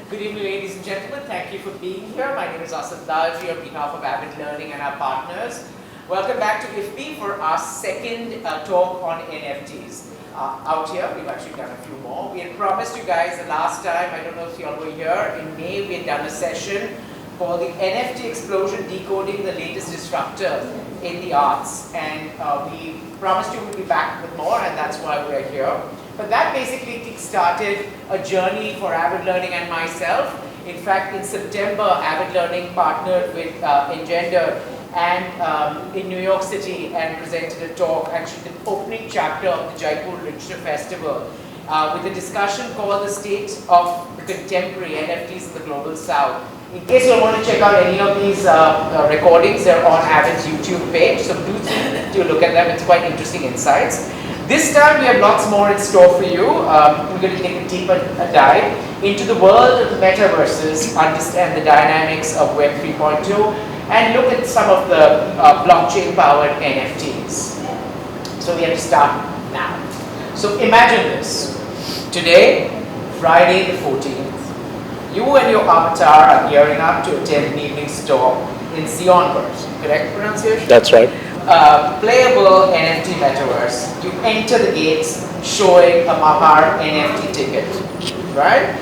Good evening, ladies and gentlemen. Thank you for being here. My name is Anshul Rustaggi on behalf of Avid Learning and our partners. Welcome back to IFPI for our second talk on NFTs. Out here, we've actually done a few more. We had promised you guys the last time, I don't know if you all were here, in May we had done a session called the NFT Explosion, Decoding the Latest Disruptor in the Arts. And we promised you we'd be back with more, and that's why we're here. But that basically kick-started a journey for Avid Learning and myself. In fact, in September, Avid Learning partnered with EnGendered and in New York City and presented a talk, actually the opening chapter of the Jaipur Literature Festival, with a discussion called The State of the Contemporary NFTs in the Global South. In case you want to check out any of these recordings, they're on Avid's YouTube page, so do look at them. It's quite interesting insights. This time we have lots more in store for you. We're going to take a deeper dive into the world of the metaverses, understand the dynamics of Web 3.2, and look at some of the blockchain-powered NFTs. So we have to start now. So imagine this. Today, Friday the 14th, you and your avatar are gearing up to attend an evening talk in Xionverse. Correct pronunciation? That's right. Playable NFT metaverse. You enter the gates showing a Malhaar NFT ticket, right?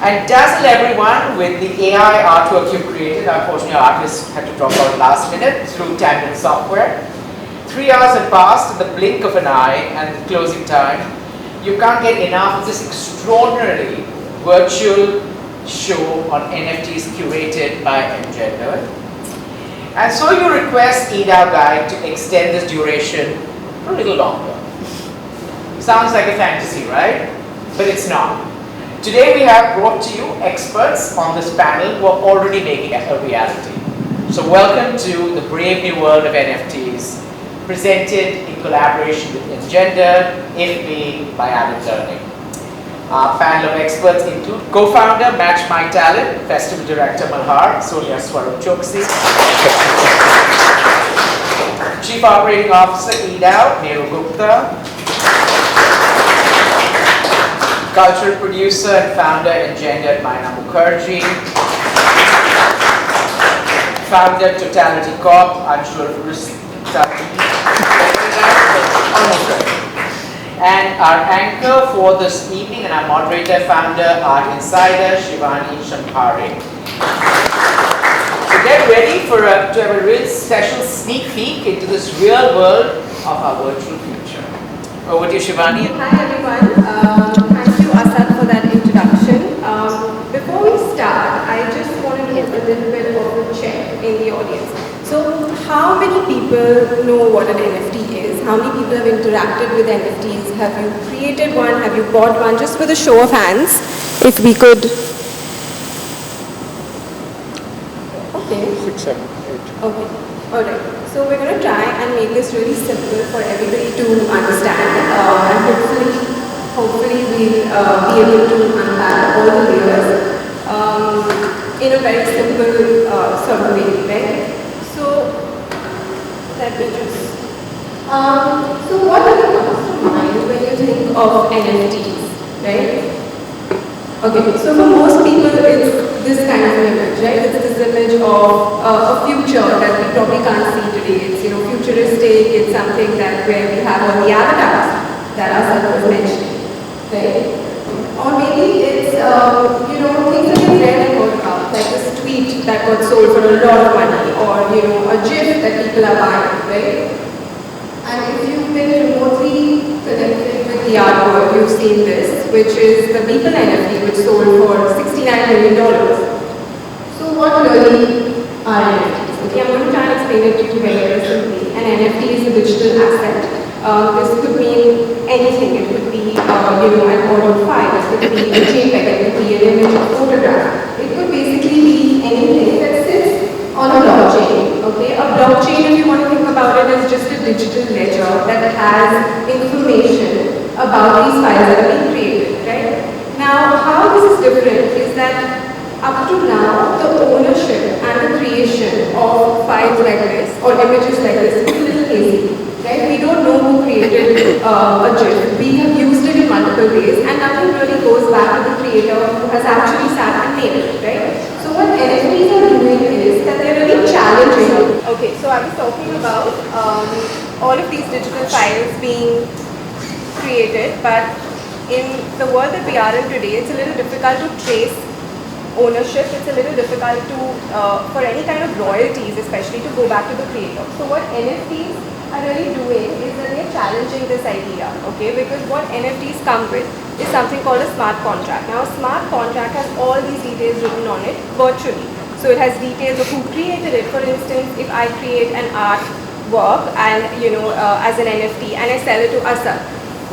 And dazzle everyone with the AI artwork you've created. Unfortunately, our artists had to drop out last minute through Tandem software. 3 hours had passed in the blink of an eye and the closing time. You can't get enough of this extraordinary virtual show on NFTs curated by EnGendered. And so you request eDAO Guide to extend this duration for a little longer. Sounds like a fantasy, right? But it's not. Today we have brought to you experts on this panel who are already making it a reality. So welcome to the brave new world of NFTs, presented in collaboration with EnGendered, IFPI by Avid Learning. Our panel of experts include co-founder Match My Talent, Festival Director Malhaar, Sonia Swaroop Choksi, Chief Operating Officer eDAO, Mairu Gupta, Cultural Producer and Founder EnGendered, Myna Mukherjee, Founder Totality Corp, Anshul Rustaggi, and our anchor for this evening and our moderator, founder, Art Insider, Shivani Sambhare. So get ready to have a real special sneak peek into this real world of our virtual future. Over to you, Shivani. Hi everyone. Thank you, Asad, for that introduction. Before we start, I just wanted to do a little bit of a check in the audience. So, how many people know what an NFT is? How many people have interacted with NFTs? Have you created one? Have you bought one? Just with a show of hands, if we could. Okay. 6, 7, 8. Okay. Alright. So we're going to try and make this really simple for everybody to understand. And hopefully we'll be able to unpack all the layers in a very simple sort of way, right? So, let me just... so what comes to mind when you think of NFTs, right? Okay, so for most people it's this kind of an image, right? It's this image of a future that we probably can't see today. It's, futuristic, it's something that where we have all the avatars that Asad was mentioning, right? Or maybe it's, things that we rarely heard about, like this tweet that got sold for a lot of money, or, a GIF that people are buying, right? And if you've been remotely connected with the art world, you've seen this, which is the Beeple NFT, which sold for $69 million. So what really are NFTs? Okay, I'm going to try and explain it to you very simply. An NFT is a digital asset. This could mean anything. It could be, an audio file. It could be a JPEG. It could be an image or photograph. It could basically be anything that sits on a blockchain. Okay, a blockchain, if you want to think about it, is just a digital ledger that has information about these files that are being created. Right? Now, how this is different is that up to now, the ownership and the creation of files like this or images like this is a little hazy. Right? We don't know who created a GIF. We have used it in multiple ways, and nothing really goes back to the creator who has actually sat and made it, right? So what NFTs are doing is that they're really challenging. Okay, so I was talking about all of these digital files being created, but in the world that we are in today, it's a little difficult to trace ownership. It's a little difficult to, for any kind of royalties, especially to go back to the creator. So what NFTs are really doing is that they're challenging this idea, okay? Because what NFTs come with is something called a smart contract. Now, a smart contract has all these details written on it virtually. So it has details of who created it. For instance, if I create an artwork and as an NFT and I sell it to Asad,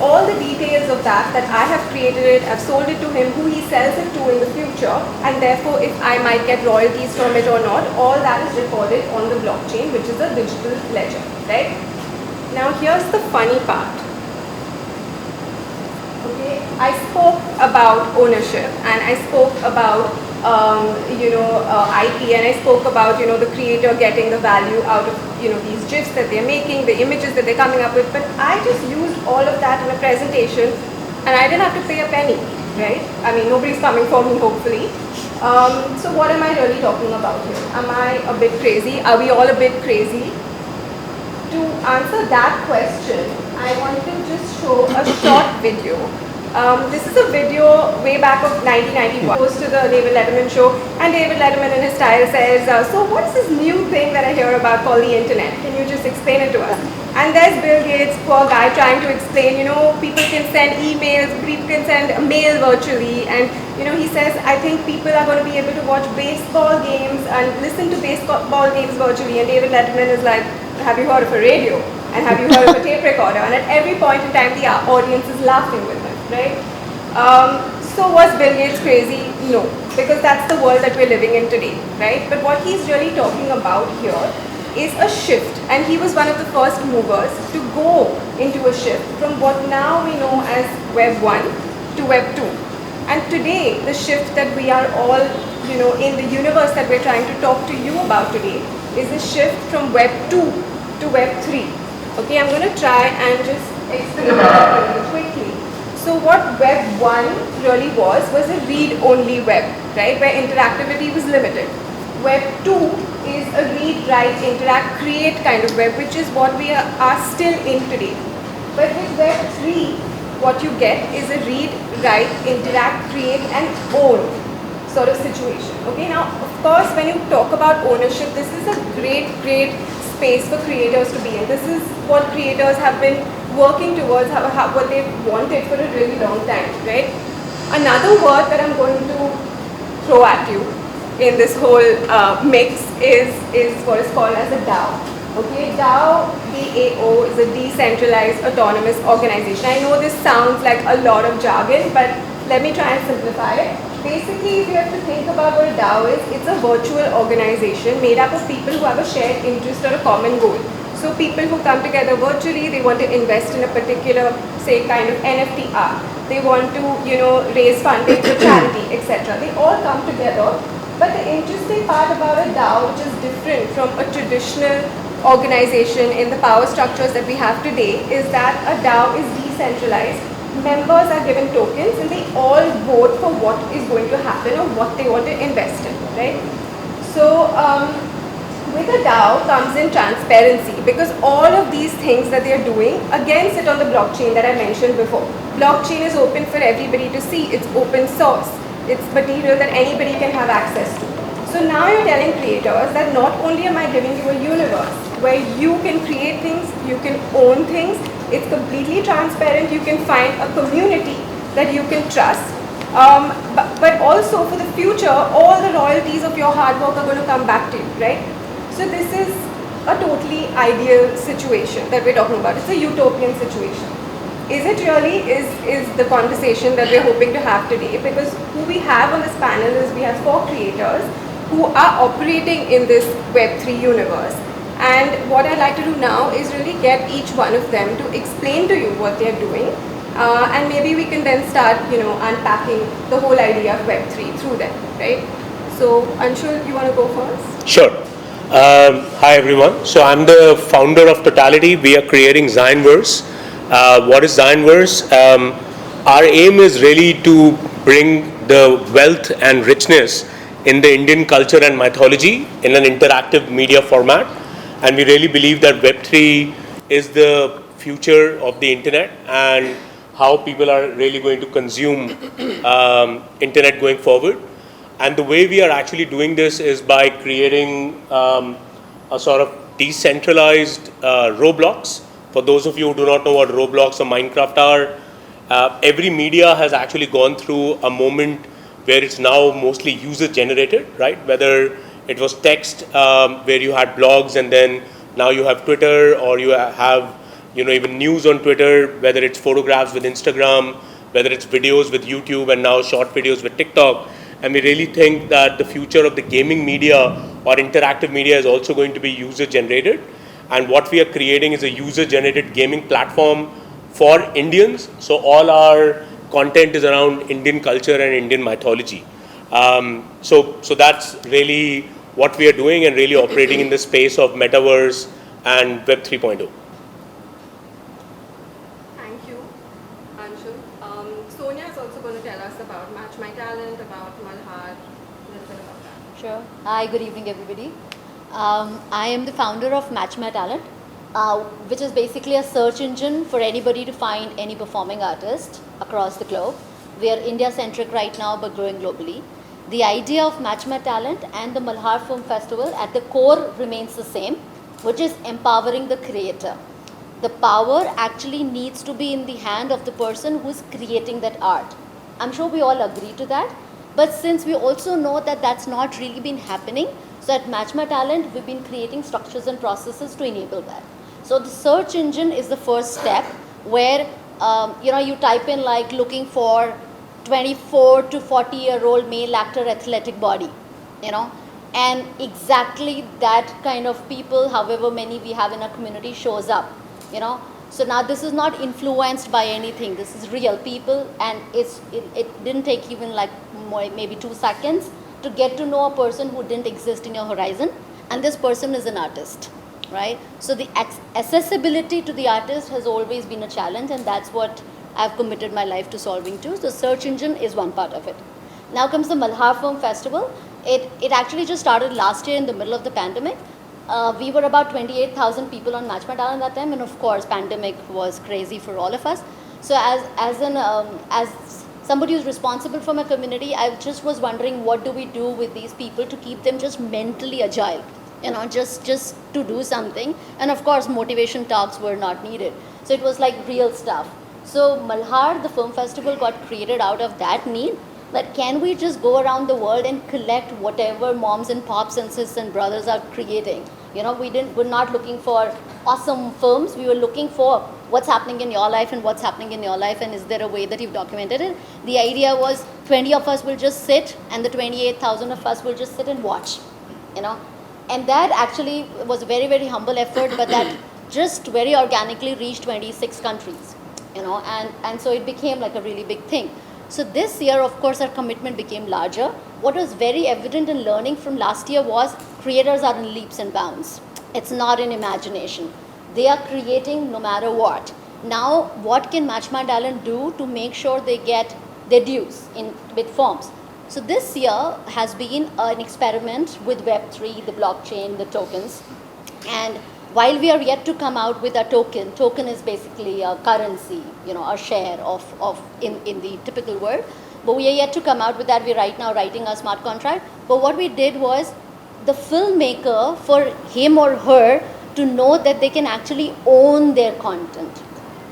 all the details of that I have created it, I've sold it to him, who he sells it to in the future, and therefore if I might get royalties from it or not, all that is recorded on the blockchain, which is a digital ledger, right? Now here's the funny part. Okay, I spoke about ownership and I spoke about IP, and I spoke about the creator getting the value out of these GIFs that they're making, the images that they're coming up with. But I just used all of that in a presentation, and I didn't have to pay a penny, right? I mean, nobody's coming for me, hopefully. So what am I really talking about here? Am I a bit crazy? Are we all a bit crazy? To answer that question, I want to just show a short video. This is a video way back of 1991. Goes to the David Letterman show, and David Letterman in his style says, so what's this new thing that I hear about called the internet? Can you just explain it to us? And there's Bill Gates, poor guy, trying to explain, people can send emails, people can send mail virtually, and he says, I think people are going to be able to watch baseball games and listen to baseball games virtually. And David Letterman is like, have you heard of a radio? And have you heard of a tape recorder? And at every point in time, the audience is laughing with him, right? So was Bill Gates crazy? No, because that's the world that we're living in today, right? But what he's really talking about here is a shift, and he was one of the first movers to go into a shift from what now we know as Web 1 to Web 2. And today, the shift that we are all, in the universe that we're trying to talk to you about today is a shift from Web 2 to Web 3. Okay, I'm going to try and just explain that really quickly. So what Web 1 really was a read-only web, right, where interactivity was limited. Web 2 is a read, write, interact, create kind of web, which is what we are still in today. But with Web 3, what you get is a read, write, interact, create and own sort of situation. Okay, now of course when you talk about ownership, this is a great space for creators to be in. This is what creators have been working towards, what they've wanted for a really long time, right? Another word that I'm going to throw at you in this whole mix is what is called as a DAO. Okay, DAO, D-A-O, is a decentralized autonomous organization. I know this sounds like a lot of jargon, but let me try and simplify it. Basically, if you have to think about what a DAO is, it's a virtual organization made up of people who have a shared interest or a common goal. So people who come together virtually, they want to invest in a particular, say, kind of NFT art. They want to, raise funding for charity, etc. They all come together. But the interesting part about a DAO, which is different from a traditional organization in the power structures that we have today, is that a DAO is decentralized. Members are given tokens and they all vote for what is going to happen or what they want to invest in, right? So with a DAO comes in transparency, because all of these things that they are doing again sit on the blockchain that I mentioned before. Blockchain is open for everybody to see. It's open source. It's material that anybody can have access to. So now you're telling creators that not only am I giving you a universe where you can create things, you can own things, it's completely transparent, you can find a community that you can trust. But also for the future, all the royalties of your hard work are going to come back to you, right? So this is a totally ideal situation that we're talking about. It's a utopian situation. Is it really is the conversation that we're hoping to have today? Because who we have on this panel is we have 4 creators who are operating in this Web3 universe. And what I'd like to do now is really get each one of them to explain to you what they're doing. And maybe we can then start, unpacking the whole idea of Web3 through them, right? So, Anshul, you want to go first? Sure. Hi everyone. So I'm the founder of Totality. We are creating Zineverse. What is Zineverse? Our aim is really to bring the wealth and richness in the Indian culture and mythology in an interactive media format. And we really believe that Web3 is the future of the internet and how people are really going to consume internet going forward. And the way we are actually doing this is by creating a sort of decentralized Roblox. For those of you who do not know what Roblox or Minecraft are, every media has actually gone through a moment where it's now mostly user generated, right? Whether it was text where you had blogs and then now you have Twitter, or you have even news on Twitter, whether it's photographs with Instagram, whether it's videos with YouTube, and now short videos with TikTok. And we really think that the future of the gaming media or interactive media is also going to be user generated. And what we are creating is a user generated gaming platform for Indians. So all our content is around Indian culture and Indian mythology. So that's really what we are doing, and really operating in the space of metaverse and Web 3.0. Thank you, Anshul. Sonia is also going to tell us about Match My Talent, about Malhaar, a little bit about that. Sure. Hi, good evening, everybody. I am the founder of Match My Talent, which is basically a search engine for anybody to find any performing artist across the globe. We are India-centric right now, but growing globally. The idea of Match My Talent and the Malhaar Film Festival at the core remains the same, which is empowering the creator. The power actually needs to be in the hand of the person who is creating that art. I'm sure we all agree to that. But since we also know that that's not really been happening, so at Match My Talent, we've been creating structures and processes to enable that. So the search engine is the first step, where you type in like looking for 24 to 40-year-old male actor athletic body, and exactly that kind of people, however many we have in our community, shows up, So now this is not influenced by anything. This is real people, and it didn't take even like maybe 2 seconds to get to know a person who didn't exist in your horizon, and this person is an artist, right? So the accessibility to the artist has always been a challenge, and that's what I've committed my life to solving too. So search engine is one part of it. Now comes the Malhaar Film Festival. It actually just started last year in the middle of the pandemic. We were about 28,000 people on Match My Talent that time, and of course, pandemic was crazy for all of us. So as somebody who's responsible for my community, I just was wondering, what do we do with these people to keep them just mentally agile, just to do something. And of course, motivation talks were not needed. So it was like real stuff. So Malhaar, the film festival, got created out of that need, that can we just go around the world and collect whatever moms and pops and sis and brothers are creating. We're not looking for awesome films. We were looking for what's happening in your life and what's happening in your life, and is there a way that you've documented it. The idea was 20 of us will just sit, and the 28,000 of us will just sit and watch, And that actually was a very, very humble effort, but that just very organically reached 26 countries, and so it became like a really big thing. So this year, of course, our commitment became larger. What was very evident in learning from last year was creators are in leaps and bounds. It's not in imagination. They are creating no matter what. Now, what can Match My Talent do to make sure they get their dues in bit forms? So this year has been an experiment with Web3, the blockchain, the tokens. And while we are yet to come out with a token is basically a currency, a share of in the typical word, but we are yet to come out with that. We're right now writing a smart contract. But what we did was, the filmmaker, for him or her to know that they can actually own their content.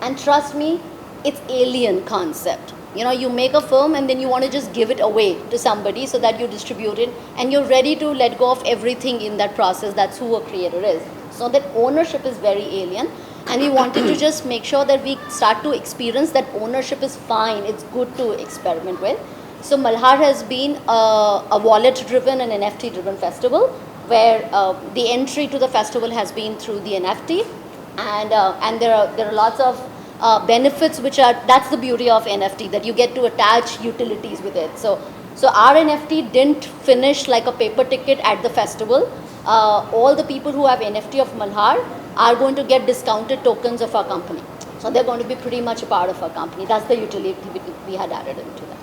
And trust me, it's alien concept. You make a film and then you want to just give it away to somebody so that you distribute it, and you're ready to let go of everything in that process. That's who a creator is. So that ownership is very alien, and we wanted to just make sure that we start to experience that ownership is fine. It's good to experiment with. So Malhaar has been a wallet-driven and NFT-driven festival, where the entry to the festival has been through the NFT, and there are lots of benefits that's the beauty of NFT, that you get to attach utilities with it. So our NFT didn't finish like a paper ticket at the festival. All the people who have NFT of Malhaar are going to get discounted tokens of our company. So they're going to be pretty much a part of our company. That's the utility we had added into that.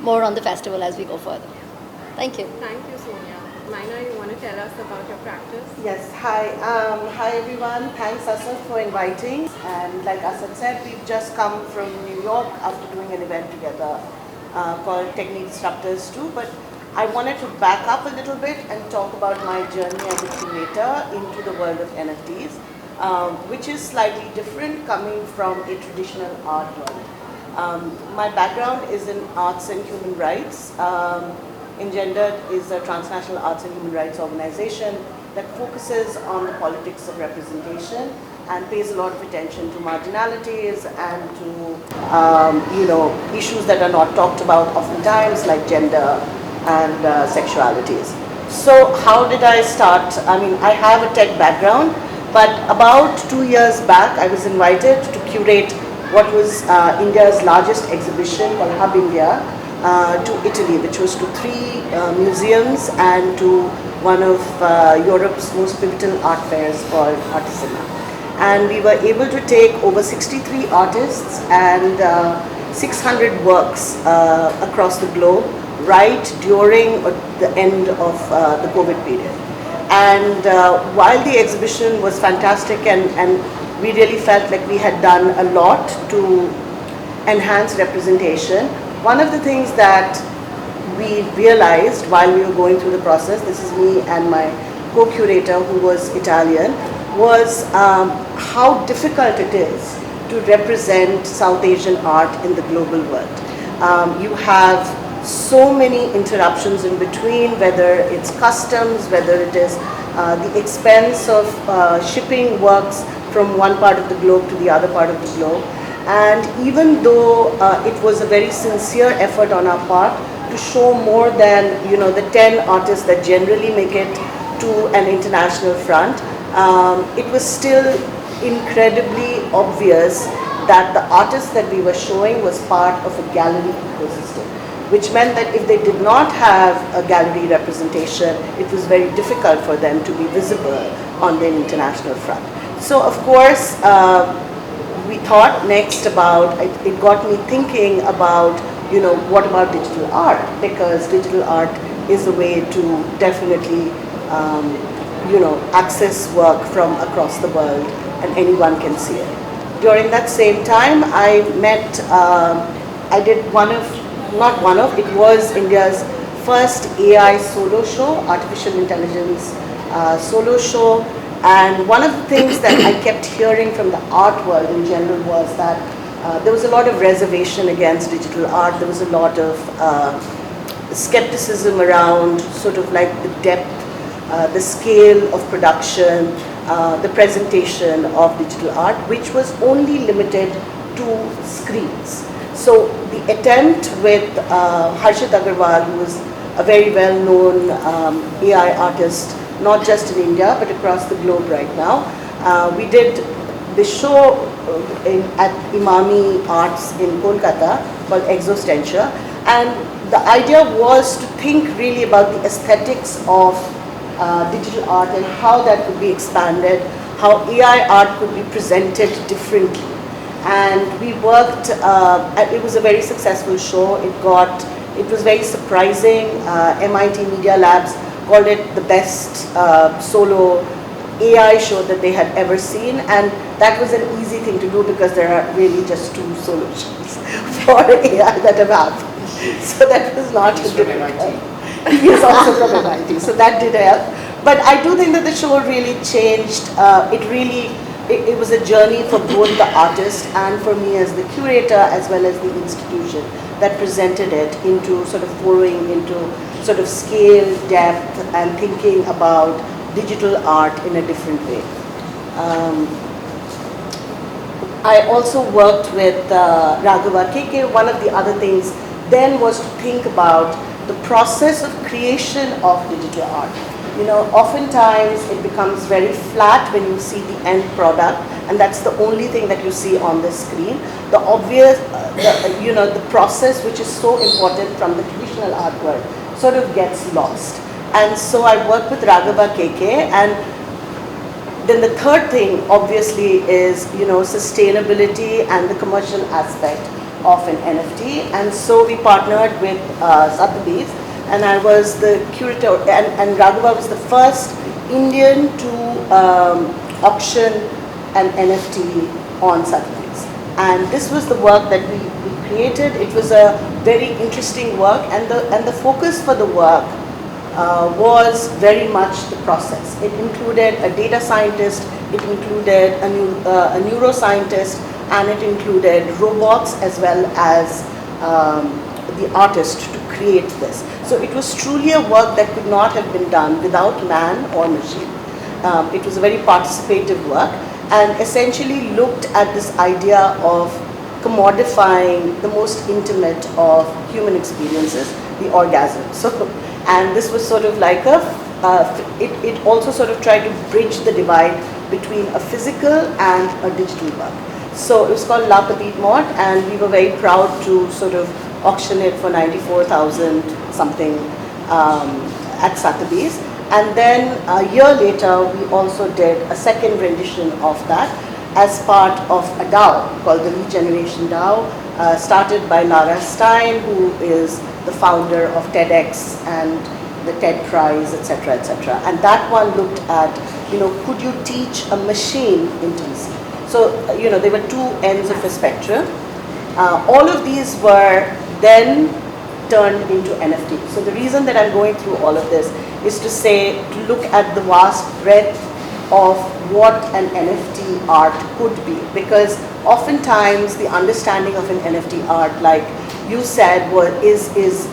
more on the festival as we go further. Thank you. Thank you, Sonia. Myna, you want to tell us about your practice? Yes, hi. Hi everyone. Thanks Asad for inviting. And like Asad said, we've just come from New York after doing an event together called Technique Disruptors 2. But I wanted to back up a little bit and talk about my journey as a curator into the world of NFTs, which is slightly different coming from a traditional art world. My background is in arts and human rights. EnGendered is a transnational arts and human rights organization that focuses on the politics of representation and pays a lot of attention to marginalities and to issues that are not talked about oftentimes, like gender and sexualities. So how did I start? I mean, I have a tech background, but about 2 years back I was invited to curate what was India's largest exhibition called Hub India to Italy, which was to 3 museums and to one of Europe's most pivotal art fairs called Artisana. And we were able to take over 63 artists and 600 works across the globe right during the end of the COVID period. And while the exhibition was fantastic and we really felt like we had done a lot to enhance representation, one of the things that we realized while we were going through the process, this is me and my co-curator who was Italian, was how difficult it is to represent South Asian art in the global world. You have so many interruptions in between, whether it's customs, whether it is the expense of shipping works from one part of the globe to the other part of the globe. And even though it was a very sincere effort on our part to show more than the 10 artists that generally make it to an international front, it was still incredibly obvious that the artists that we were showing was part of a gallery ecosystem, which meant that if they did not have a gallery representation, it was very difficult for them to be visible on the international front. So of course, we thought next about, it got me thinking about, what about digital art? Because digital art is a way to definitely, access work from across the world and anyone can see it. During that same time, I met, I did it was India's first AI solo show, artificial intelligence solo show. And one of the things that I kept hearing from the art world in general was that there was a lot of reservation against digital art. There was a lot of skepticism around sort of like the depth, the scale of production, the presentation of digital art, which was only limited to screens. So the attempt with Harshit Agarwal, who was a very well-known AI artist, not just in India, but across the globe right now. We did the show at Imami Arts in Kolkata called Exostentia. And the idea was to think really about the aesthetics of digital art and how that could be expanded, how AI art could be presented differently. And we worked, it was a very successful show. It was very surprising. MIT Media Labs called it the best solo AI show that they had ever seen, and that was an easy thing to do because there are really just 2 solo shows for AI that have happened. So that was not a difficult. He is also from MIT, so that did help. But I do think that the show really changed. It was a journey for both the artist and for me as the curator, as well as the institution that presented it, into sort of pouring into sort of scale, depth, and thinking about digital art in a different way. I also worked with Raghava KK. One of the other things then was to think about the process of creation of digital art. Oftentimes it becomes very flat when you see the end product, and that's the only thing that you see on the screen. The obvious, the process, which is so important from the traditional art world, sort of gets lost. And so I worked with Raghava KK, and then the third thing obviously is, sustainability and the commercial aspect of an NFT, and so we partnered with Sotheby's, and I was the curator, and Raghava was the first Indian to auction an NFT on Sotheby's. And this was the work that we created. It was a very interesting work, and the focus for the work was very much the process. It included a data scientist, it included a neuroscientist, and it included robots as well as the artist to create this. So it was truly a work that could not have been done without man or machine. It was a very participative work, and essentially looked at this idea of commodifying the most intimate of human experiences, the orgasm. So, and this was sort of like it also sort of tried to bridge the divide between a physical and a digital work. So it was called La Petite Mort, and we were very proud to sort of auction it for 94,000 something at Sotheby's. And then a year later, we also did a second rendition of that as part of a DAO called the Regeneration DAO, started by Lara Stein, who is the founder of TEDx and the TED Prize, etc., etc. And that one looked at, could you teach a machine intimacy? So, there were two ends of the spectrum. All of these were then turned into NFT. So the reason that I'm going through all of this is to look at the vast breadth of what an NFT art could be, because oftentimes the understanding of an NFT art, like you said, is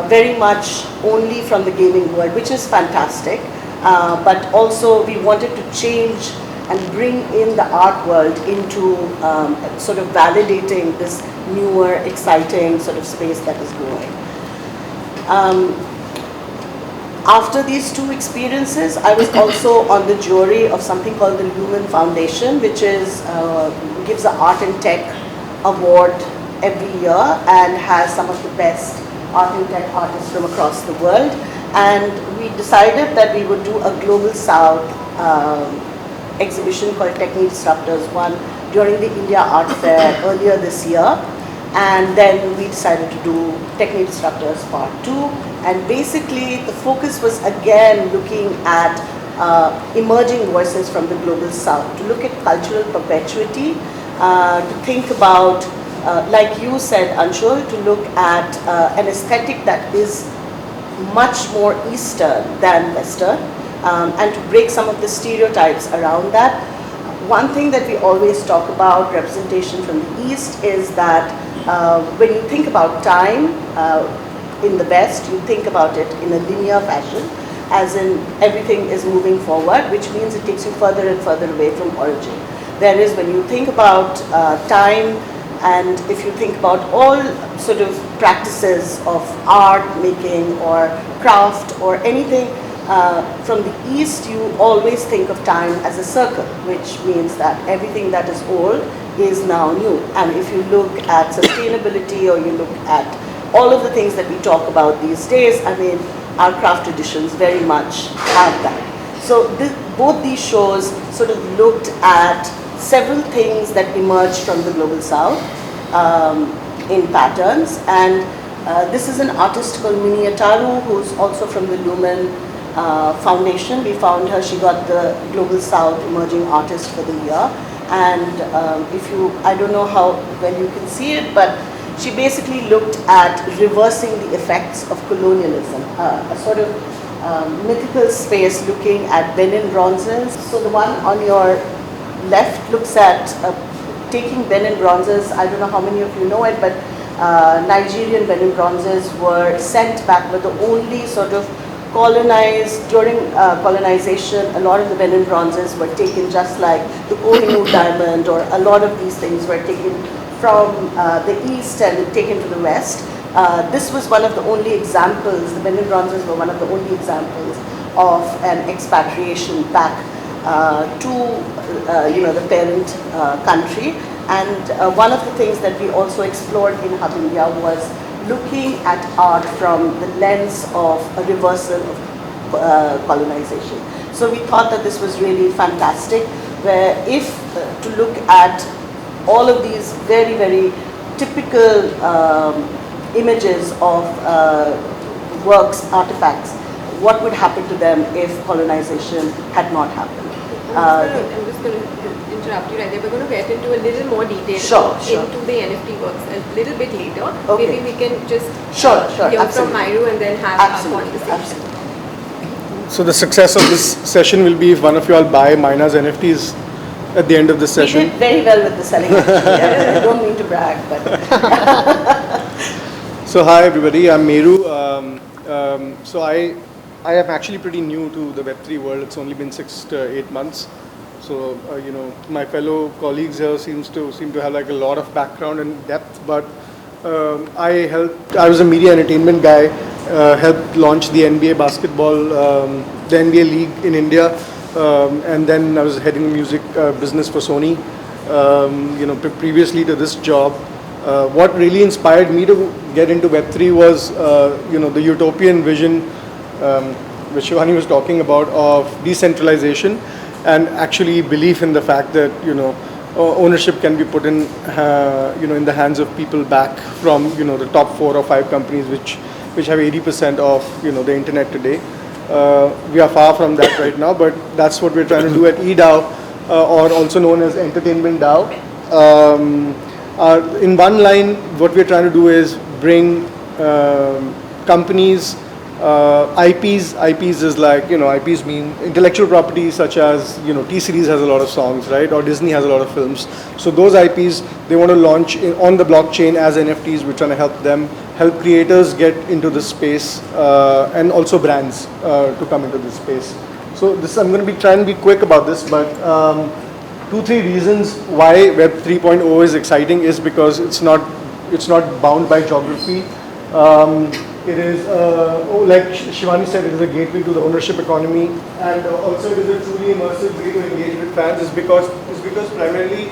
very much only from the gaming world, which is fantastic, but also we wanted to change and bring in the art world into sort of validating this newer, exciting sort of space that is growing. After these two experiences, I was also on the jury of something called the Lumen Foundation, which is gives an Art and Tech Award every year and has some of the best art and tech artists from across the world. And we decided that we would do a Global South exhibition called Technique Disruptors, one during the India Art Fair earlier this year. And then we decided to do Technique Disruptors Part 2. And basically the focus was again looking at emerging voices from the Global South, to look at cultural perpetuity, to think about, like you said, Anshul, to look at an aesthetic that is much more Eastern than Western, and to break some of the stereotypes around that. One thing that we always talk about representation from the East is that when you think about time in the West, you think about it in a linear fashion, as in everything is moving forward, which means it takes you further and further away from origin. Whereas when you think about time, and if you think about all sort of practices of art making or craft or anything from the East, you always think of time as a circle, which means that everything that is old is now new. And if you look at sustainability, or you look at all of the things that we talk about these days, I mean, our craft traditions very much have that. So both these shows sort of looked at several things that emerged from the Global South in patterns. And this is an artist called Miniataru, who's also from the Lumen Foundation. We found her, she got the Global South Emerging Artist for the year. And I don't know how well you can see it, but she basically looked at reversing the effects of colonialism, a sort of mythical space looking at Benin bronzes. So the one on your left looks at taking Benin bronzes. I don't know how many of you know it, but Nigerian Benin bronzes were sent back, but the only sort of colonized, during colonization, a lot of the Benin bronzes were taken, just like the Kohinoor diamond, or a lot of these things were taken from the east and taken to the west. This was one of the only examples, the Benin bronzes were one of the only examples of an expatriation back to the parent country. And one of the things that we also explored in Hub India was looking at art from the lens of a reversal of colonization. So we thought that this was really fantastic, where if to look at all of these very, very typical images of works, artifacts, what would happen to them if colonization had not happened? I'm just going to interrupt you right there. We're going to get into a little more detail Sure. into the NFT works a little bit later. Okay. Maybe we can just Sure, hear absolutely. from Mairu and then have our conversation. Absolutely. So the success of this session will be if one of you all buy Myna's NFTs at the end of the We session. did very well with the selling actually. I don't mean to brag, but So hi everybody, I'm Mairu. So I am actually pretty new to the Web3 world. It's only been 6 to 8 months. So my fellow colleagues here seem to have like a lot of background and depth. But I was a media entertainment guy. Helped launch the NBA basketball, the NBA league in India, and then I was heading the music business for Sony. Previously to this job. What really inspired me to get into Web3 was, the utopian vision which Shivani was talking about of decentralization and actually belief in the fact that, ownership can be put in, in the hands of people back from, the top 4 or 5 companies which have 80% of, the internet today. We are far from that right now, but that's what we're trying to do at eDAO, or also known as Entertainment DAO. In one line, what we're trying to do is bring companies, IPs is like, IPs mean intellectual property such as, T-Series has a lot of songs, right? Or Disney has a lot of films. So those IPs, they want to launch on the blockchain as NFTs. We're trying to help creators get into this space, and also brands to come into this space. So I'm going to trying to be quick about this, but 2-3 reasons why Web 3.0 is exciting is because it's not bound by geography. It is, like Shivani said, it is a gateway to the ownership economy, and also it is a truly immersive way to engage with fans. Is because primarily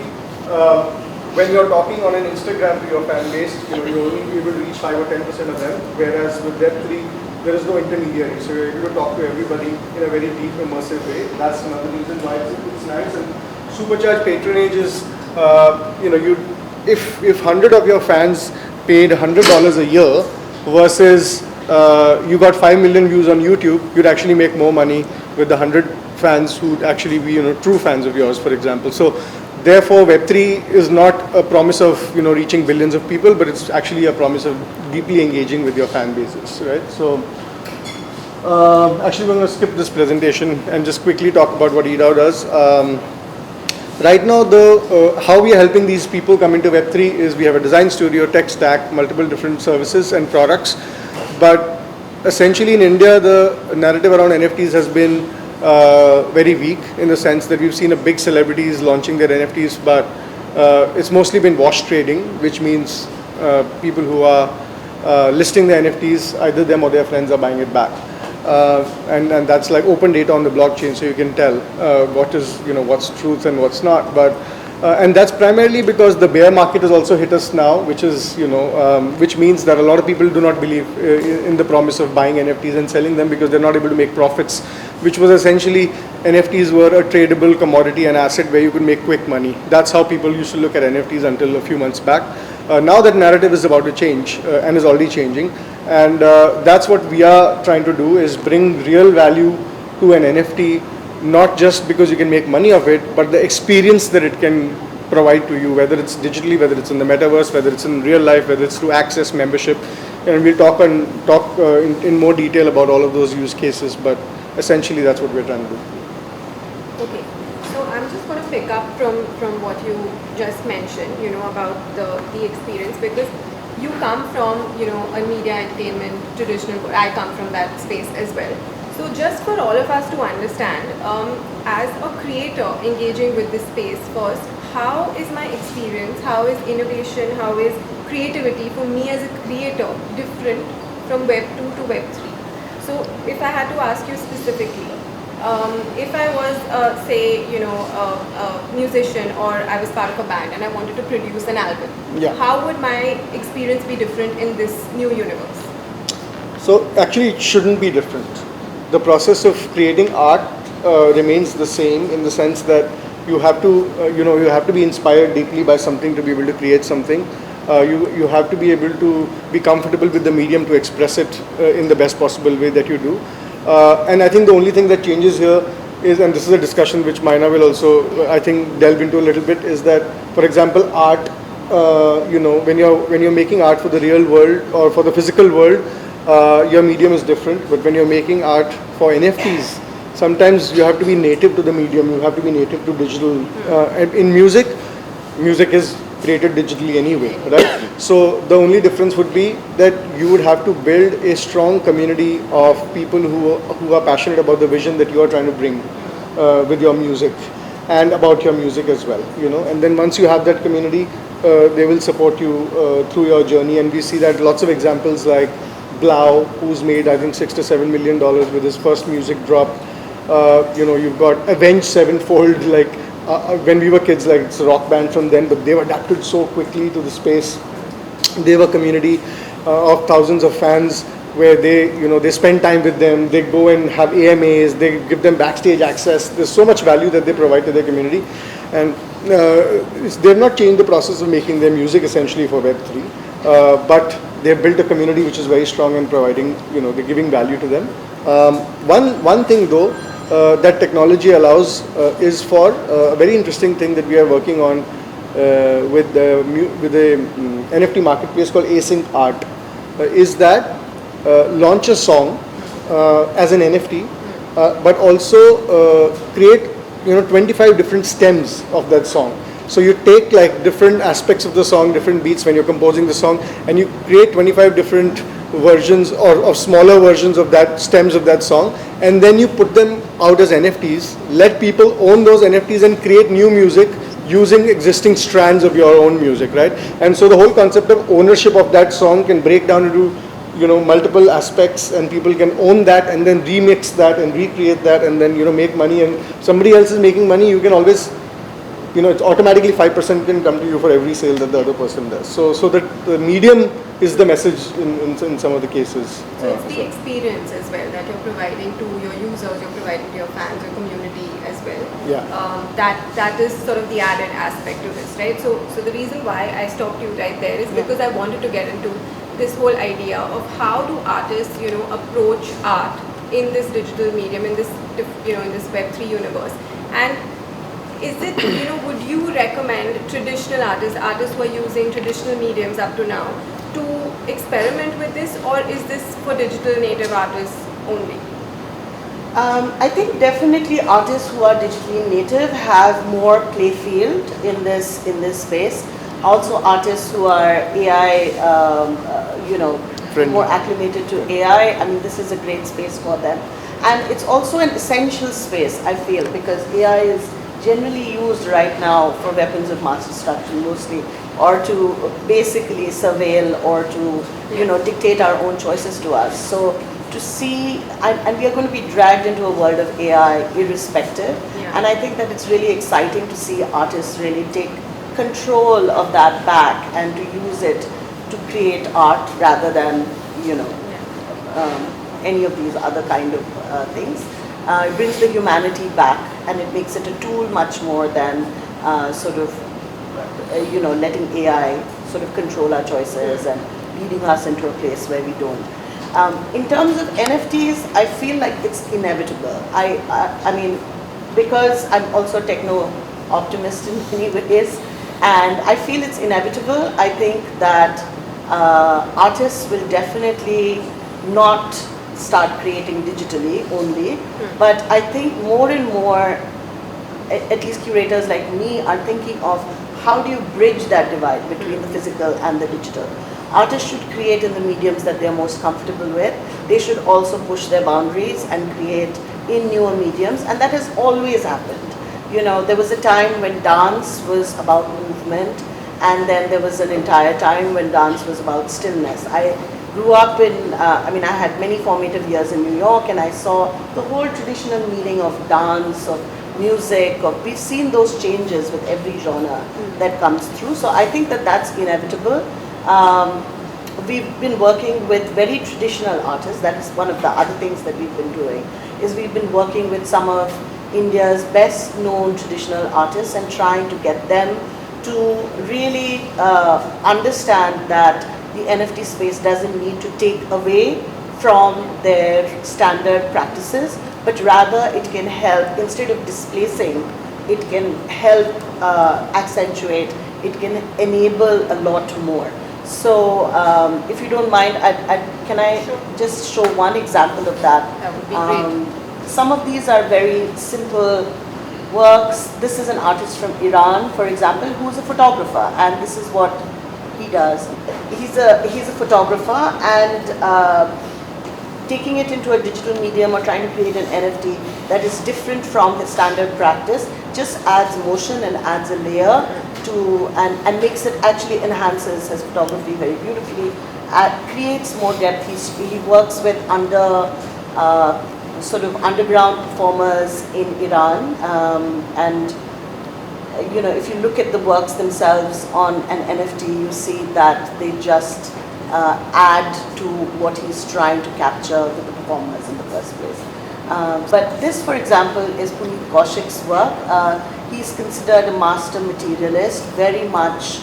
when you're talking on an Instagram to your fan base, you're only able to reach 5 or 10% of them, whereas with Web3 there is no intermediary, so you're able to talk to everybody in a very deep, immersive way. That's another reason why it's nice. And supercharged patronage is, if 100 of your fans paid $100 a year versus you got 5 million views on YouTube, you'd actually make more money with the 100 fans who'd actually be, true fans of yours, for example. So therefore, Web3 is not a promise of, reaching billions of people, but it's actually a promise of deeply engaging with your fan bases, right? So actually, we're going to skip this presentation and just quickly talk about what eDAO does. Right now, how we are helping these people come into Web3 is we have a design studio, tech stack, multiple different services and products. But essentially in India, the narrative around NFTs has been very weak in the sense that we've seen a big celebrities launching their NFTs, but it's mostly been wash trading, which means people who are listing their NFTs, either them or their friends are buying it back. And that's like open data on the blockchain, so you can tell what is, what's truth and what's not. But and that's primarily because the bear market has also hit us now, which is, which means that a lot of people do not believe in the promise of buying NFTs and selling them because they're not able to make profits, which was essentially NFTs were a tradable commodity and asset where you could make quick money. That's how people used to look at NFTs until a few months back. Now that narrative is about to change and is already changing. And that's what we are trying to do, is bring real value to an NFT, not just because you can make money of it, but the experience that it can provide to you, whether it's digitally, whether it's in the metaverse, whether it's in real life, whether it's through access, membership. And we'll talk in more detail about all of those use cases, but essentially that's what we're trying to do. Okay, so I'm just going to pick up from what you just mentioned, about the experience, because you come from, a media entertainment traditional, I come from that space as well. So just for all of us to understand, as a creator engaging with this space first, how is my experience, how is innovation, how is creativity for me as a creator different from Web 2 to Web 3? So if I had to ask you specifically, if I was, say, a musician, or I was part of a band and I wanted to produce an album, how would my experience be different in this new universe? So actually it shouldn't be different. The process of creating art remains the same in the sense that you have to, you have to be inspired deeply by something to be able to create something. You have to be able to be comfortable with the medium to express it in the best possible way that you do. And I think the only thing that changes here is, and this is a discussion which Myna will also, I think, delve into a little bit, is that, for example, art, when you're making art for the real world or for the physical world, your medium is different. But when you're making art for NFTs, sometimes you have to be native to the medium. You have to be native to digital. And in music is created digitally anyway, right? So the only difference would be that you would have to build a strong community of people who are passionate about the vision that you are trying to bring with your music, and about your music as well, and then once you have that community, they will support you through your journey. And we see that lots of examples, like Blau, who's made I think $6 to $7 million with his first music drop. You've got Avenged Sevenfold, like when we were kids, like it's a rock band from then, but they've adapted so quickly to the space. They have a community of thousands of fans where they spend time with them, they go and have AMAs, they give them backstage access. There's so much value that they provide to their community. And they've not changed the process of making their music essentially for Web3, but they've built a community which is very strong and providing, they're giving value to them. One thing though, that technology allows is for a very interesting thing that we are working on with the NFT marketplace called Async Art, is that launch a song as an NFT, but also create 25 different stems of that song. So you take like different aspects of the song, different beats when you're composing the song, and you create 25 different versions or smaller versions of that stems of that song, and then you put them out as NFTs, let people own those NFTs and create new music using existing strands of your own music, right? And so the whole concept of ownership of that song can break down into multiple aspects, and people can own that and then remix that and recreate that and then make money, and somebody else is making money. You can always it's automatically 5% can come to you for every sale that the other person does. So that the medium is the message in some of the cases. So it's the experience as well that you're providing to your users, you're providing to your fans, your community as well. Yeah. That is sort of the added aspect to this, right? So the reason why I stopped you right there is because I wanted to get into this whole idea of how do artists, approach art in this digital medium, in this, in this Web3 universe. And is it, would you recommend traditional artists who are using traditional mediums up to now, to experiment with this, or is this for digital native artists only? I think definitely artists who are digitally native have more play field in this space. Also artists who are AI, more acclimated to AI. I mean, this is a great space for them. And it's also an essential space, I feel, because AI is generally used right now for weapons of mass destruction mostly, or to basically surveil or to dictate our own choices to us. So to see, and we are going to be dragged into a world of AI irrespective, and I think that it's really exciting to see artists really take control of that back and to use it to create art rather than any of these other kind of things. It brings the humanity back, and it makes it a tool much more than letting AI sort of control our choices and leading us into a place where we don't. In terms of NFTs, I feel like it's inevitable. I mean, because I'm also techno-optimist in many ways, and I feel it's inevitable. I think that artists will definitely not start creating digitally only, but I think more and more, at least curators like me, are thinking of how do you bridge that divide between the physical and the digital. Artists should create in the mediums that they're most comfortable with. They should also push their boundaries and create in newer mediums, and that has always happened. There was a time when dance was about movement, and then there was an entire time when dance was about stillness. I grew up in, I had many formative years in New York, and I saw the whole traditional meaning of dance, of music, we've seen those changes with every genre that comes through. So I think that that's inevitable. We've been working with very traditional artists. That is one of the other things that we've been doing, is we've been working with some of India's best known traditional artists and trying to get them to really understand that the NFT space doesn't need to take away from their standard practices, but rather it can help, instead of displacing, it can help accentuate, it can enable a lot more. So if you don't mind, can I just show one example of that? That would be great. Some of these are very simple works. This is an artist from Iran, for example, who's a photographer, and this is what he does. He's a photographer, and taking it into a digital medium or trying to create an NFT that is different from his standard practice just adds motion and adds a layer to, and makes it, actually enhances his photography very beautifully, creates more depth. He works with sort of underground performers in Iran, and you know, if you look at the works themselves on an NFT, you see that they just add to what he's trying to capture with the performers in the first place. But this, for example, is Puneet Kaushik's work. He's considered a master materialist, very much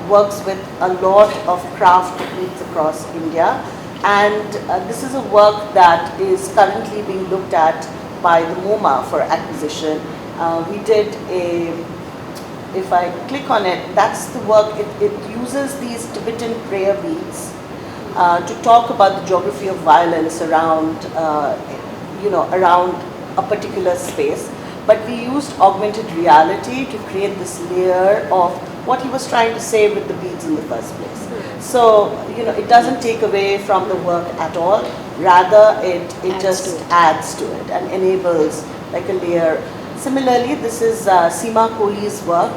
works with a lot of craft techniques across India. And this is a work that is currently being looked at by the MoMA for acquisition. We did if I click on it, that's the work. It uses these Tibetan prayer beads to talk about the geography of violence around, around a particular space. But we used augmented reality to create this layer of what he was trying to say with the beads in the first place. So, it doesn't take away from the work at all. Rather, it just adds to it and enables like a layer. Similarly, this is Seema Kohli's work.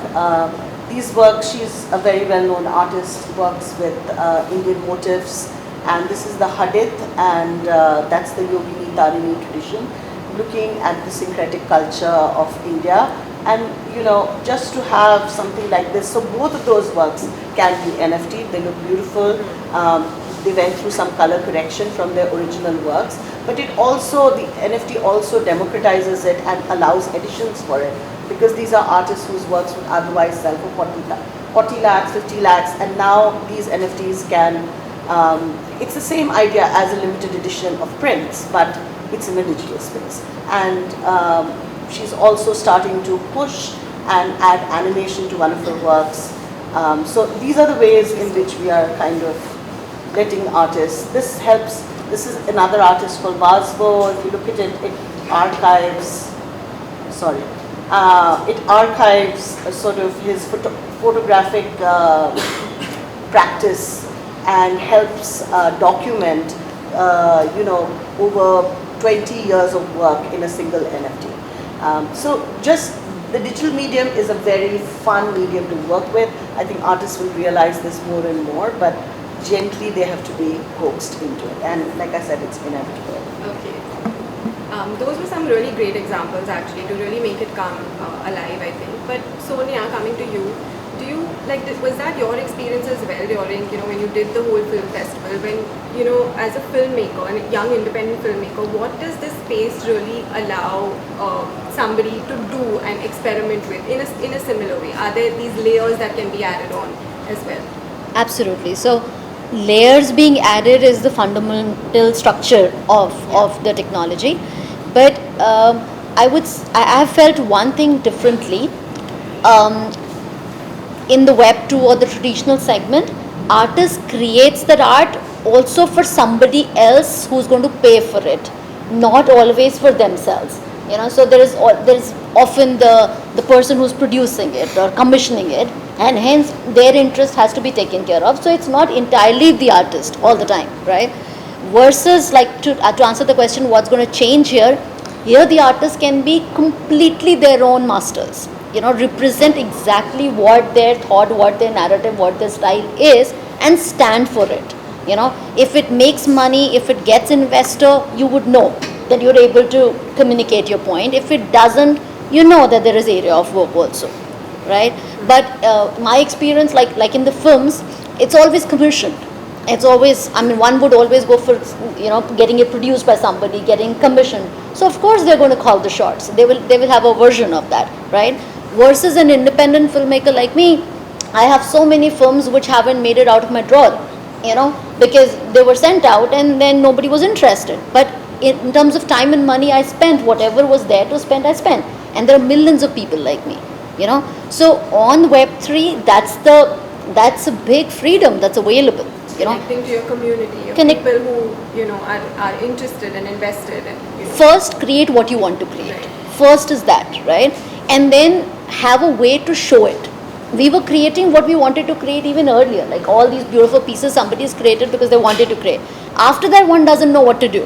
These works, she's a very well-known artist, works with Indian motifs, and this is the Hadith, and that's the Yogini Tarini tradition, looking at the syncretic culture of India. And just to have something like this, so both of those works can be NFT. They look beautiful. They went through some color correction from their original works, but it also, the NFT also democratizes it and allows editions for it, because these are artists whose works would otherwise sell for 40 lakhs, 50 lakhs, and now these NFTs can, it's the same idea as a limited edition of prints, but it's in a digital space. And she's also starting to push and add animation to one of her works. So these are the ways in which we are kind of letting artists. This helps. This is another artist called Vasvo. If you look at it, it archives. It archives sort of his photographic practice and helps document, over 20 years of work in a single NFT. So just the digital medium is a very fun medium to work with. I think artists will realize this more and more, but gently they have to be coaxed into it. And like I said, it's inevitable. Okay. Those were some really great examples actually to really make it come alive, I think. But Sonia, coming to you, do you, was that your experience as well during, when you did the whole film festival, when, as a filmmaker, a young independent filmmaker, what does this space really allow somebody to do and experiment with in a similar way? Are there these layers that can be added on as well? Absolutely. So layers being added is the fundamental structure of the technology. But I have felt one thing differently. In the Web 2 or the traditional segment, artist creates that art also for somebody else who's going to pay for it, not always for themselves. So there is often the person who's producing it or commissioning it, and hence their interest has to be taken care of. So it's not entirely the artist all the time, right? Versus, to answer the question, what's going to change here? Here the artist can be completely their own masters. Represent exactly what their thought, what their narrative, what their style is, and stand for it. If it makes money, if it gets investor, you would know that you're able to communicate your point. If it doesn't, you know that there is area of work also, right? But my experience, like in the films, it's always commissioned. It's always, one would always go for, getting it produced by somebody, getting commissioned. So of course they're going to call the shots. They will have a version of that, right? versus an independent filmmaker like me. I have so many films which haven't made it out of my drawer, because they were sent out and then nobody was interested. But in terms of time and money, I spent whatever was there to spend, I spent. And there are millions of people like me, So on Web3, that's a big freedom that's available, Connecting to your community, your Connect- people who, are interested and invested. And, First, create what you want to create. Right. First is that, right? And then have a way to show it. We were creating what we wanted to create even earlier, like all these beautiful pieces somebody's created because they wanted to create. After that, one doesn't know what to do.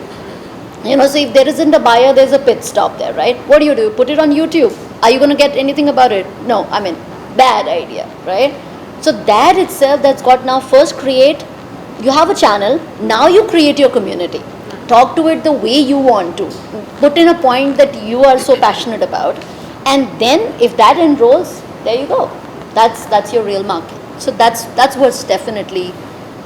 So if there isn't a buyer, there's a pit stop there, right? What do? Put it on YouTube. Are you going to get anything about it? No, bad idea, right? So that itself, that's got now first create, you have a channel, now you create your community. Talk to it the way you want to. Put in a point that you are so passionate about. And then if that enrolls, there you go. That's your real market. So that's what's definitely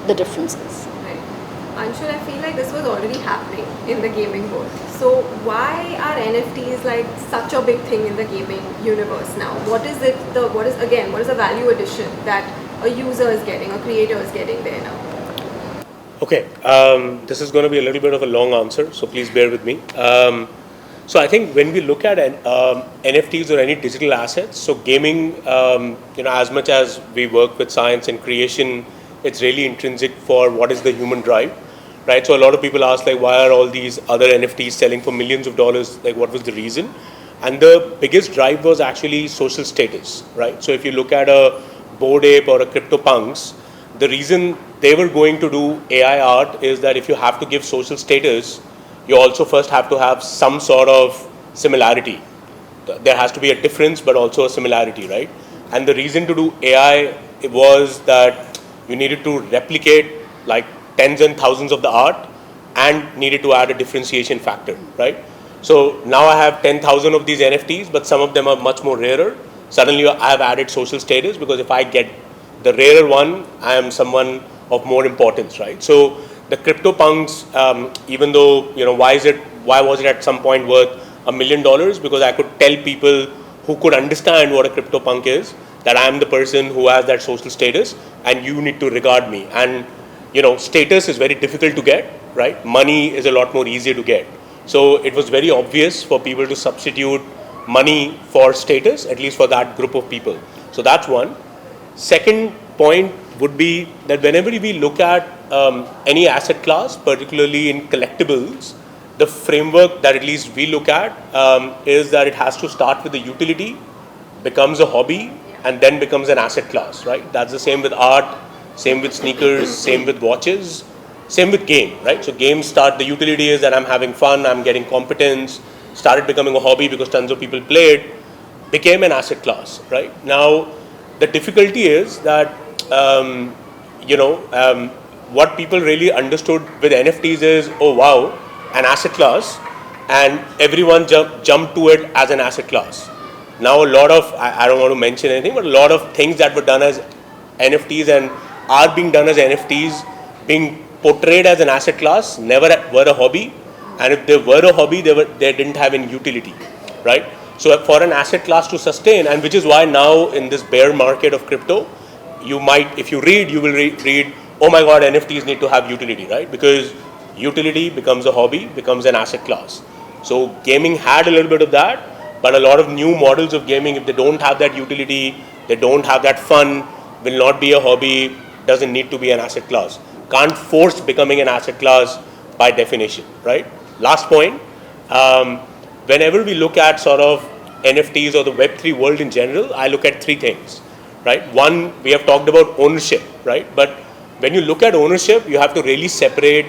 the differences. right. Anshul, I feel like this was already happening in the gaming world. So why are NFTs like such a big thing in the gaming universe now? What is the value addition that a user is getting, a creator is getting there now? Okay, this is going to be a little bit of a long answer, so please bear with me. So I think when we look at NFTs or any digital assets, so gaming, as much as we work with science and creation, it's really intrinsic for what is the human drive, right? So a lot of people ask, like, why are all these other NFTs selling for millions of dollars? Like, what was the reason? And the biggest drive was actually social status, right? So if you look at a Bored Ape or a CryptoPunks, the reason they were going to do AI art is that if you have to give social status, you also first have to have some sort of similarity. There has to be a difference, but also a similarity, right? And the reason to do AI was that you needed to replicate like tens and thousands of the art and needed to add a differentiation factor, right? So now I have 10,000 of these NFTs, but some of them are much more rarer. Suddenly I have added social status because if I get the rarer one, I am someone of more importance, right? So the CryptoPunks, even though, why was it at some point worth $1 million? Because I could tell people who could understand what a CryptoPunk is, that I am the person who has that social status and you need to regard me. And, status is very difficult to get, right? Money is a lot more easier to get. So it was very obvious for people to substitute money for status, at least for that group of people. So that's one. Second point would be that whenever we look at any asset class, particularly in collectibles, the framework that at least we look at is that it has to start with the utility, becomes a hobby, and then becomes an asset class, right? That's the same with art, same with sneakers, same with watches, same with game, right? So games start, the utility is that I'm having fun, I'm getting competence, started becoming a hobby because tons of people play it, became an asset class, right? Now, the difficulty is that, what people really understood with NFTs is, oh wow, an asset class, and everyone jumped to it as an asset class. Now a lot of, I don't want to mention anything, but a lot of things that were done as NFTs and are being done as NFTs, being portrayed as an asset class, never were a hobby, and if they were a hobby, they didn't have any utility, right? So for an asset class to sustain, and which is why now in this bear market of crypto, you might, if you read, you will read, oh my God, NFTs need to have utility, right? Because utility becomes a hobby, becomes an asset class. So gaming had a little bit of that, but a lot of new models of gaming, if they don't have that utility, they don't have that fun, will not be a hobby, doesn't need to be an asset class. Can't force becoming an asset class by definition, right? Last point, whenever we look at sort of NFTs or the Web3 world in general, I look at three things, right? One, we have talked about ownership, right? But when you look at ownership, you have to really separate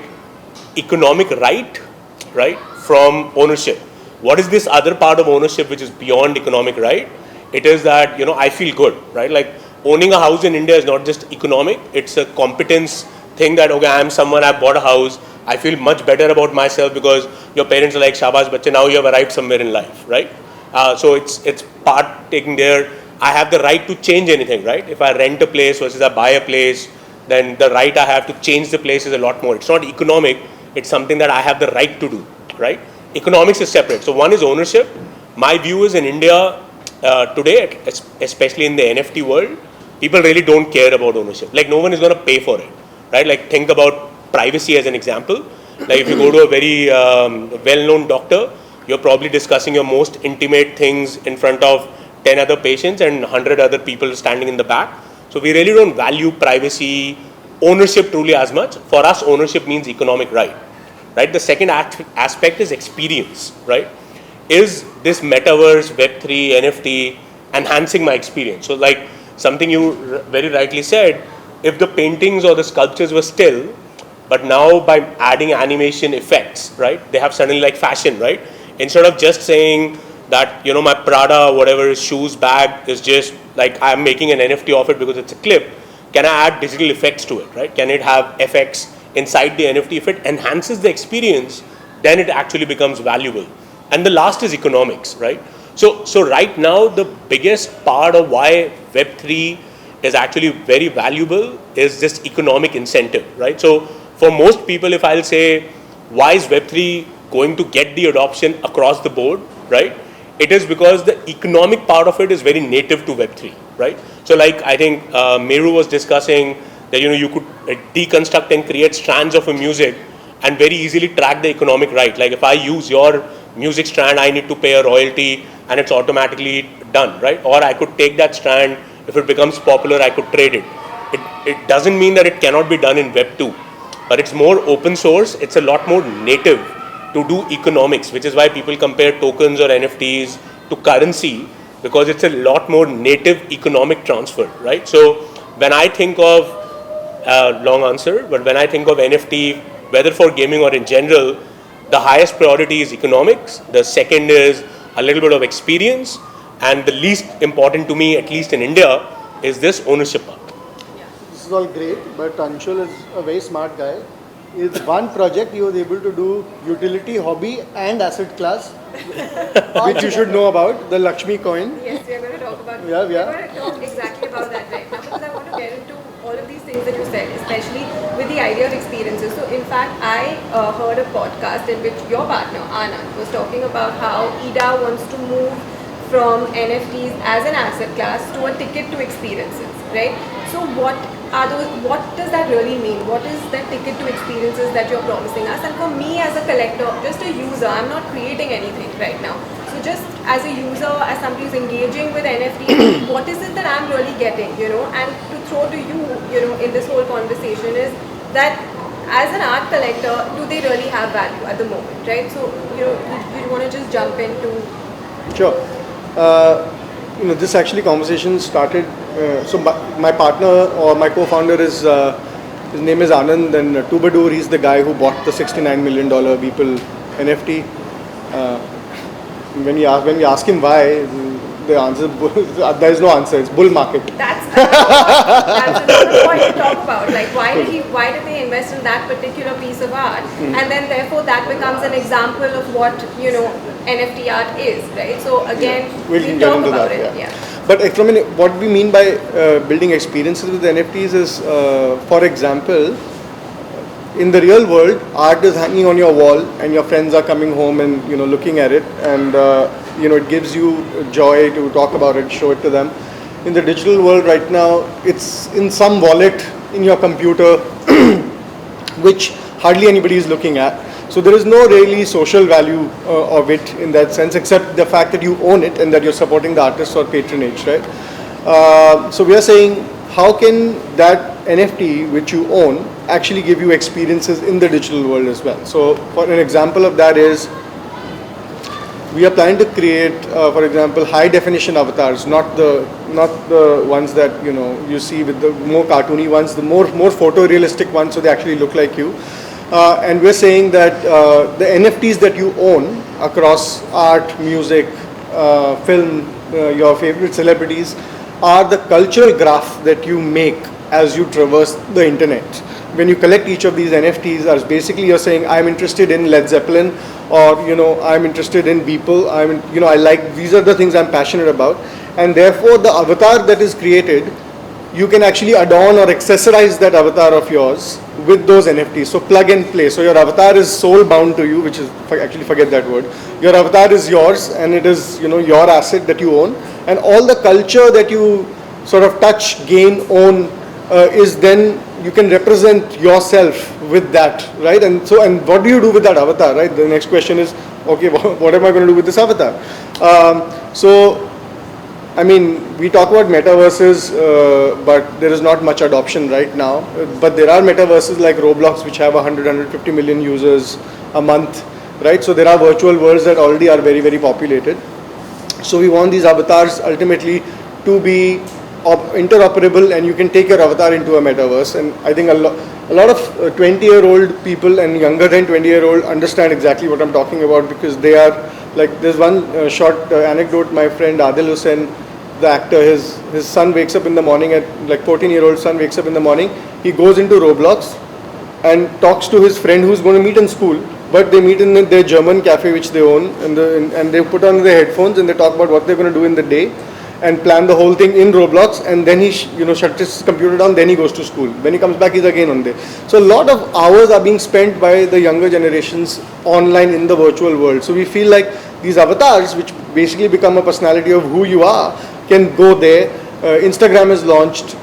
economic right, from ownership. What is this other part of ownership which is beyond economic right? It is that, I feel good, right? Like owning a house in India is not just economic, it's a competence thing that, okay, I am someone, I bought a house, I feel much better about myself because your parents are like, Shabash Bachcha, now you have arrived somewhere in life, right? So it's part taking there. I have the right to change anything, right? If I rent a place versus I buy a place, then the right I have to change the place is a lot more. It's not economic, it's something that I have the right to do, right? Economics is separate. So one is ownership. My view is in India, today, especially in the NFT world, people really don't care about ownership. Like, no one is going to pay for it, right? Like, think about privacy as an example. Like, if you go to a very well-known doctor, you're probably discussing your most intimate things in front of 10 other patients and 100 other people standing in the back. So we really don't value privacy, ownership truly as much. For us, ownership means economic right, right? The second aspect is experience, right? Is this metaverse, Web3, NFT enhancing my experience? So like something you very rightly said, if the paintings or the sculptures were still, but now by adding animation effects, right, they have suddenly like fashion, right? Instead of just saying that, you know, my Prada, whatever shoes, bag is just like I'm making an NFT of it because it's a clip, can I add digital effects to it, right? Can it have effects inside the NFT? If it enhances the experience, then it actually becomes valuable. And the last is economics, right? So right now, the biggest part of why Web3 is actually very valuable is this economic incentive, right? So for most people, if I'll say, why is Web3 going to get the adoption across the board, right? It is because the economic part of it is very native to Web3, right? So like I think Mairu was discussing that, you know, you could deconstruct and create strands of a music and very easily track the economic right. Like if I use your music strand, I need to pay a royalty and it's automatically done, right? Or I could take that strand, if it becomes popular, I could trade it. It doesn't mean that it cannot be done in Web 2, but it's more open source. It's a lot more native to do economics, which is why people compare tokens or NFTs to currency, because it's a lot more native economic transfer, right? So when I think of, long answer, but when I think of NFT, whether for gaming or in general, the highest priority is economics. The second is a little bit of experience. And the least important to me, at least in India, is this ownership part. This is all great, but Anshul is a very smart guy. In one project, he was able to do utility, hobby, and asset class, which you should know about, the Lakshmi coin. Yes, we are going to talk about Yeah. We're going to talk exactly about that right now, because I want to get into all of these things that you said, especially with the idea of experiences. So in fact, I heard a podcast in which your partner, Anand, was talking about how eDAO wants to move from NFTs as an asset class to a ticket to experiences, right? So what does that really mean? What is that ticket to experiences that you're promising us? And for me as a collector, just a user, I'm not creating anything right now. So just as a user, as somebody who's engaging with NFTs, what is it that I'm really getting, you know? And to throw to you, you know, in this whole conversation is that as an art collector, do they really have value at the moment, right? So, you know, you want to just jump into... Sure. You know, this actually conversation started, so my partner or my co-founder is, his name is Anand, and Tubadur, he's the guy who bought the $69 million Beeple NFT. When we ask him why, the answer, there is no answer, it's bull market. That's another point to talk about. Like, why did they invest in that particular piece of art? And then therefore that becomes an example of what, you know, NFT art is, right? So again, we'll we'll get talk into about that, it. Yeah. But what we mean by building experiences with NFTs is, for example, in the real world, art is hanging on your wall and your friends are coming home and, you know, looking at it, and you know, it gives you joy to talk about it, show it to them. In the digital world right now, it's in some wallet in your computer which hardly anybody is looking at. So there is no really social value of it in that sense, except the fact that you own it and that you're supporting the artist or patronage, right? So we are saying, how can that NFT which you own actually give you experiences in the digital world as well? So for an example of that is, we are planning to create, for example, high definition avatars, not the ones that, you know, you see with the more cartoony ones, the more photorealistic ones, so they actually look like you. And we're saying that the NFTs that you own across art, music, film, your favorite celebrities, are the cultural graph that you make as you traverse the internet. When you collect each of these NFTs, as basically you're saying, I'm interested in Led Zeppelin, or, you know, I'm interested in Beeple, I like, these are the things I'm passionate about, and therefore the avatar that is created you can actually adorn or accessorize that avatar of yours with those NFTs. So plug and play. So your avatar is soul bound to you, which is, actually forget that word. Your avatar is yours and it is, your asset that you own. And all the culture that you sort of touch, gain, own is then you can represent yourself with that, right? And so, and what do you do with that avatar, right? The next question is, okay, what am I going to do with this avatar? I mean, we talk about metaverses, but there is not much adoption right now. But there are metaverses like Roblox, which have 150 million users a month, right? So there are virtual worlds that already are very, very populated. So we want these avatars ultimately to be interoperable, and you can take your avatar into a metaverse. And I think a lot of 20-year-old people and younger than 20-year-old understand exactly what I'm talking about, because they are like, there's one short anecdote. My friend Adil Hussain, the actor, his son wakes up in the morning at, like 14-year-old son wakes up in the morning, he goes into Roblox and talks to his friend who's going to meet in school, but they meet in their German cafe which they own, and they put on their headphones and they talk about what they're going to do in the day and plan the whole thing in Roblox, and then he shuts his computer down, then he goes to school. When he comes back, he's again on there. So a lot of hours are being spent by the younger generations online in the virtual world. So we feel like these avatars, which basically become a personality of who you are, can go there. Instagram has launched,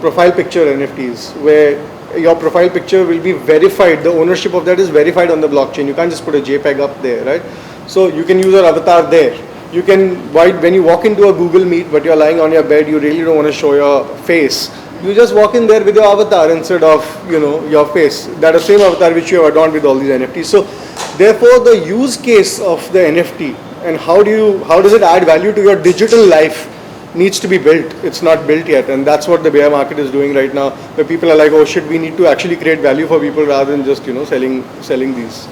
profile picture NFTs, where your profile picture will be verified. The ownership of that is verified on the blockchain. You can't just put a JPEG up there, right? So you can use your avatar there. You can, when you walk into a Google Meet, but you're lying on your bed, you really don't want to show your face. You just walk in there with your avatar instead of, your face. That is the same avatar which you have adorned with all these NFTs. So therefore, the use case of the NFT and how does it add value to your digital life needs to be built. It's not built yet, and that's what the bear market is doing right now, where people are like, oh shit, we need to actually create value for people rather than just, selling these.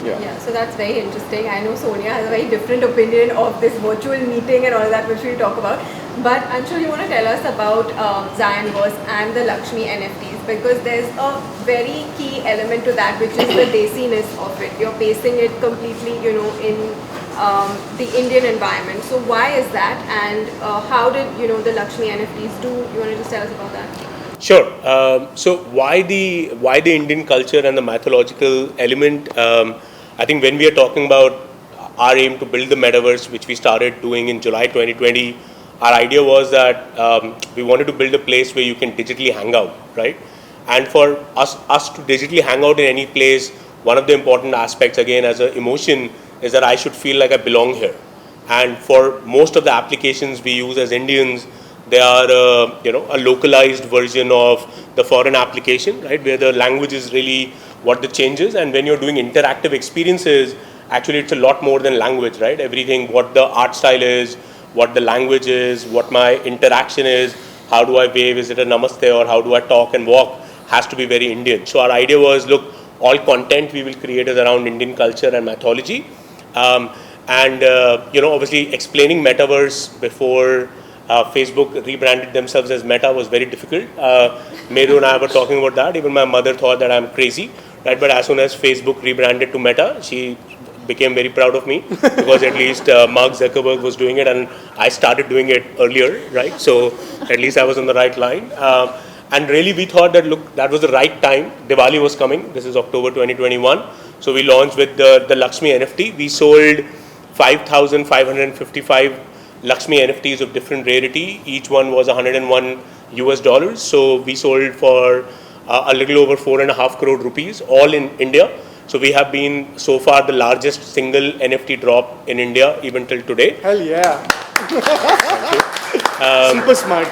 Yeah, so that's very interesting. I know Sonia has a very different opinion of this virtual meeting and all that, which we'll talk about. But Anshul, you want to tell us about Zionverse and the Lakshmi NFTs, because there's a very key element to that, which is the desiness of it. You're pacing it completely, in the Indian environment. So why is that, and how did the Lakshmi NFTs do? You want to just tell us about that? Sure. So why the Indian culture and the mythological element? I think when we are talking about our aim to build the metaverse, which we started doing in July 2020, our idea was that we wanted to build a place where you can digitally hang out, right? And for us to digitally hang out in any place, one of the important aspects, again, as an emotion, is that I should feel like I belong here. And for most of the applications we use as Indians, they are a localized version of the foreign application, right, where the language is really what the changes. And when you're doing interactive experiences, actually it's a lot more than language, right? Everything, what the art style is, what the language is, what my interaction is, how do I wave, is it a namaste, or how do I talk and walk, has to be very Indian. So our idea was, look, all content we will create is around Indian culture and mythology. Obviously explaining metaverse before Facebook rebranded themselves as Meta was very difficult. Mairu and I were talking about that. Even my mother thought that I'm crazy, right? But as soon as Facebook rebranded to Meta, she became very proud of me, because at least Mark Zuckerberg was doing it and I started doing it earlier, right? So at least I was on the right line. And really we thought that, look, that was the right time. Diwali was coming. This is October 2021. So we launched with the Lakshmi NFT. We sold 5,555 Lakshmi NFTs of different rarity. Each one was $101. So we sold for a little over 4.5 crore rupees, all in India. So we have been so far the largest single NFT drop in India even till today. Hell yeah. Super smart.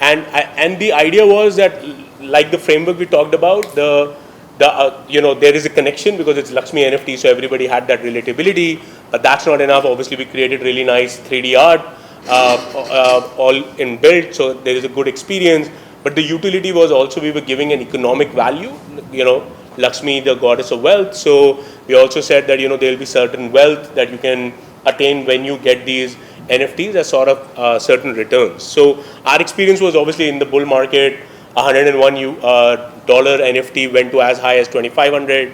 and the idea was that, like the framework we talked about, there is a connection because it's Lakshmi NFT, so everybody had that relatability, but that's not enough. Obviously we created really nice 3D art, all inbuilt, so there is a good experience. But the utility was also, we were giving an economic value, Lakshmi, the goddess of wealth. So we also said that, there will be certain wealth that you can attain when you get these NFTs as sort of certain returns. So our experience was obviously in the bull market, $101 NFT went to as high as 2,500.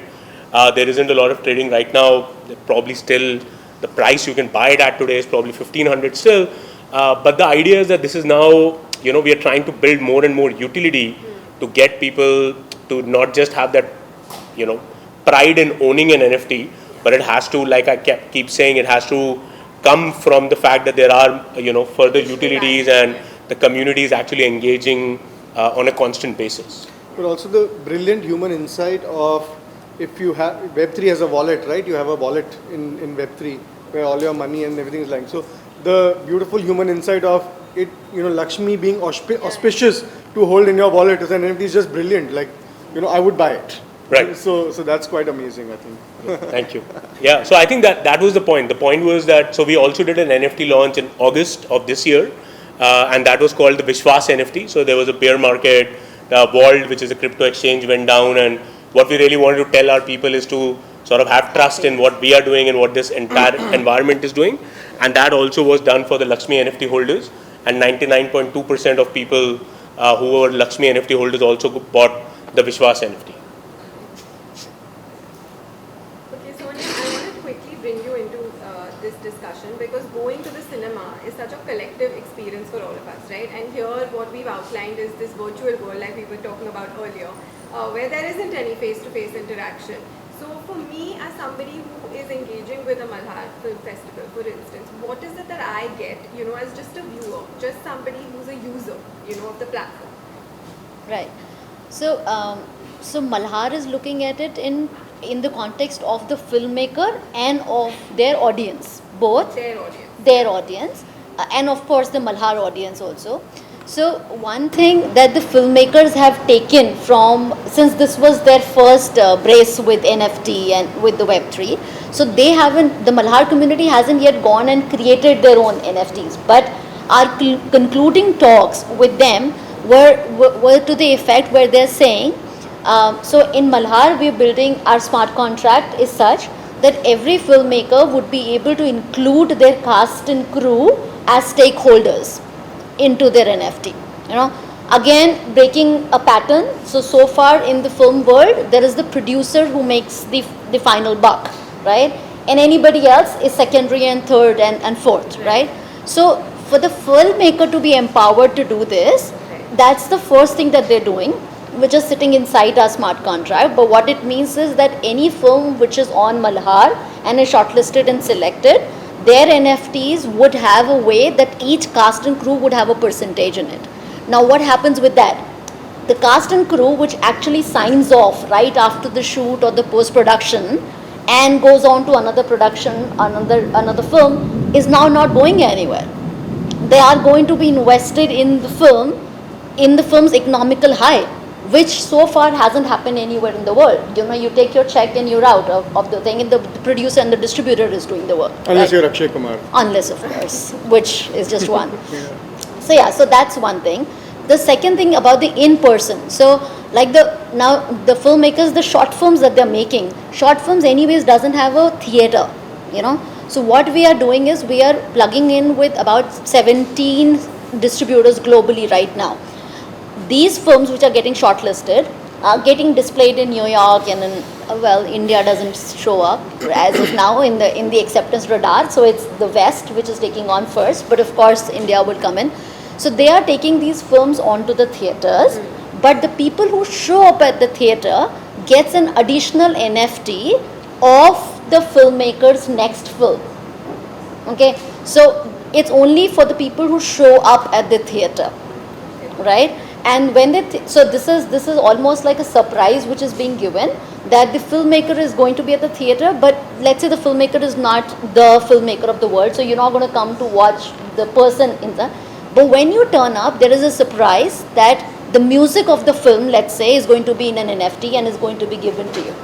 There isn't a lot of trading right now. Probably still the price you can buy it at today is probably 1,500 still. But the idea is that this is now, we are trying to build more and more utility to get people to not just have that, pride in owning an NFT, but it has to, like I keep saying, it has to come from the fact that there are, further utilities and the community is actually engaging on a constant basis. But also the brilliant human insight of, if you have, Web3 has a wallet, right? You have a wallet in Web3 where all your money and everything is lying. So the beautiful human insight of it, Lakshmi being auspicious to hold in your wallet as an NFT is just brilliant. Like, I would buy it. Right. So that's quite amazing, I think. Thank you. Yeah, so I think that was the point. The point was that, so we also did an NFT launch in August of this year, and that was called the Vishwas NFT. So there was a bear market, Vault, which is a crypto exchange, went down, and what we really wanted to tell our people is to sort of have trust in what we are doing and what this entire environment is doing. And that also was done for the Lakshmi NFT holders, and 99.2% of people who were Lakshmi NFT holders also bought the Vishwas NFT. Okay, Sonia, I want to quickly bring you into this discussion because going to the cinema is such a collective experience for all of us, right? And here what we've outlined is this virtual world like we were talking about earlier, where there isn't any face-to-face interaction. So for me, as somebody who is engaging with a Malhaar Film Festival, for instance, what is it that I get, as just a viewer, just somebody who's a user, of the platform? Right. So, so Malhaar is looking at it in the context of the filmmaker and of their audience, both their audience, and of course the Malhaar audience also. So one thing that the filmmakers have taken from, since this was their first brace with NFT and with the Web3, so they haven't, the Malhaar community hasn't yet gone and created their own NFTs, but our concluding talks with them were to the effect where they're saying, so in Malhaar we're building, our smart contract is such that every filmmaker would be able to include their cast and crew as stakeholders into their NFT. Again, breaking a pattern. So far in the film world, there is the producer who makes the final buck, right? And anybody else is secondary and third and fourth, right? So for the filmmaker to be empowered to do this, that's the first thing that they're doing, which is sitting inside our smart contract. But what it means is that any film which is on Malhaar and is shortlisted and selected, their NFTs would have a way that each cast and crew would have a percentage in it. Now what happens with that? The cast and crew which actually signs off right after the shoot or the post-production and goes on to another production, another film, is now not going anywhere. They are going to be invested in the film's economical high, which so far hasn't happened anywhere in the world. You take your check and you're out of the thing, and the producer and the distributor is doing the work. Unless you're Akshay Kumar. Unless, of course, which is just one. So that's one thing. The second thing about the in-person. So like now the filmmakers, the short films that they're making, short films anyways doesn't have a theater, So what we are doing is we are plugging in with about 17 distributors globally right now. These films which are getting shortlisted are getting displayed in New York and in, India doesn't show up as of now in the acceptance radar. So it's the West which is taking on first, but of course India will come in. So they are taking these films onto the theaters, but the people who show up at the theater gets an additional NFT of the filmmaker's next film. Okay, so it's only for the people who show up at the theater, right? And when so this is almost like a surprise which is being given, that the filmmaker is going to be at the theater, but let's say the filmmaker is not the filmmaker of the world, so you're not going to come to watch the person in the. But when you turn up, there is a surprise that the music of the film, let's say, is going to be in an NFT and is going to be given to you.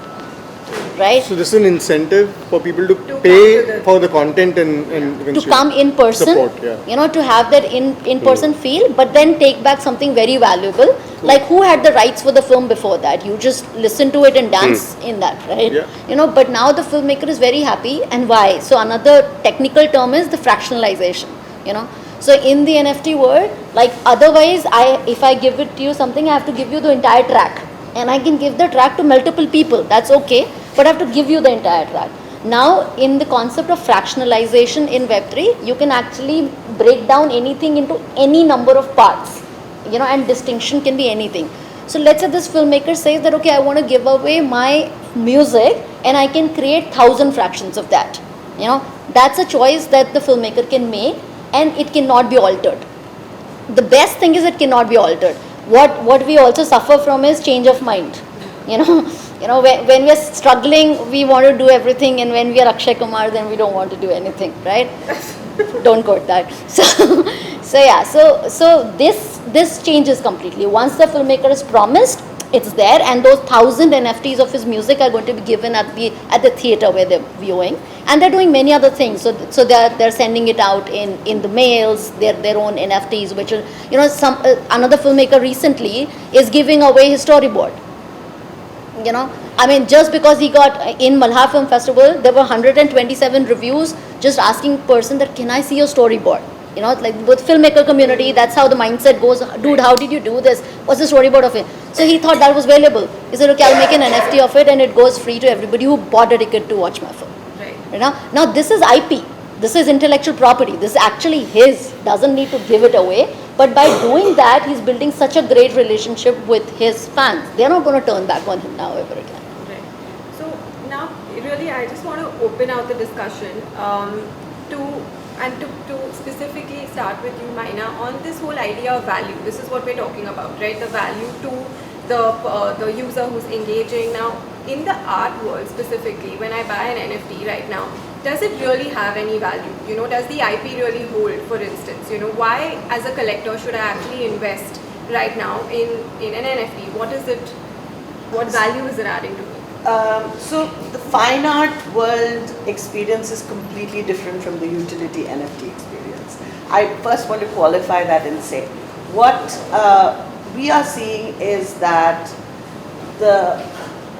Right? So this is an incentive for people to pay for the content and to come in person, support, to have that in-person feel, but then take back something very valuable. Like who had the rights for the film before that? You just listen to it and dance in that, right? Yeah. But now the filmmaker is very happy, and why? So another technical term is the fractionalization, So in the NFT world, like otherwise, if I give it to you something, I have to give you the entire track. And I can give the track to multiple people, that's okay, but I have to give you the entire track. Now, in the concept of fractionalization in Web3, you can actually break down anything into any number of parts. and distinction can be anything. So let's say this filmmaker says that, okay, I want to give away my music and I can create 1,000 fractions of that. That's a choice that the filmmaker can make, and it cannot be altered. The best thing is it cannot be altered. What we also suffer from is change of mind. When we are struggling, we want to do everything, and when we are Akshay Kumar, then we don't want to do anything, right? Don't quote that. So this changes completely. Once the filmmaker is promised, it's there, and those 1,000 NFTs of his music are going to be given at the theater where they're viewing, and they're doing many other things. So they're sending it out in the mails, their own NFTs, which are another filmmaker recently is giving away his storyboard. Just because he got in Malhaar Film Festival, there were 127 reviews just asking person that, can I see your storyboard? Like with filmmaker community, that's how the mindset goes. Dude, how did you do this? What's the storyboard of it? So he thought that was valuable. He said, okay, I'll make an NFT of it, and it goes free to everybody who bought a ticket to watch my film. Right. Now this is IP. This is intellectual property. This is actually his. Doesn't need to give it away. But by doing that, he's building such a great relationship with his fans. They're not going to turn back on him now ever again. Right. So now, really, I just want to open out the discussion to specifically start with you, Myna, on this whole idea of value. This is what we're talking about, right? The value to the user who's engaging. Now, in the art world specifically, when I buy an NFT right now, does it really have any value? Does the IP really hold, for instance? Why as a collector should I actually invest right now in an NFT? What value is it adding to me? So the fine art world experience is completely different from the utility NFT experience. I first want to qualify that and say, what we are seeing is that the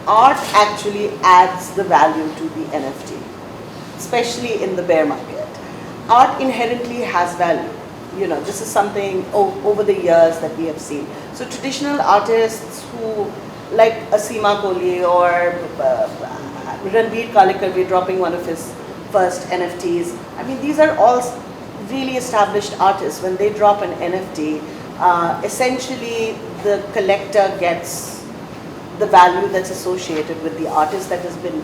art actually adds the value to the NFT, especially in the bear market. Art inherently has value. This is something over the years that we have seen. So traditional artists who, like Asima Kohli or Ranveer Kalekar dropping one of his first NFTs. These are all really established artists. When they drop an NFT, essentially the collector gets the value that's associated with the artist that has been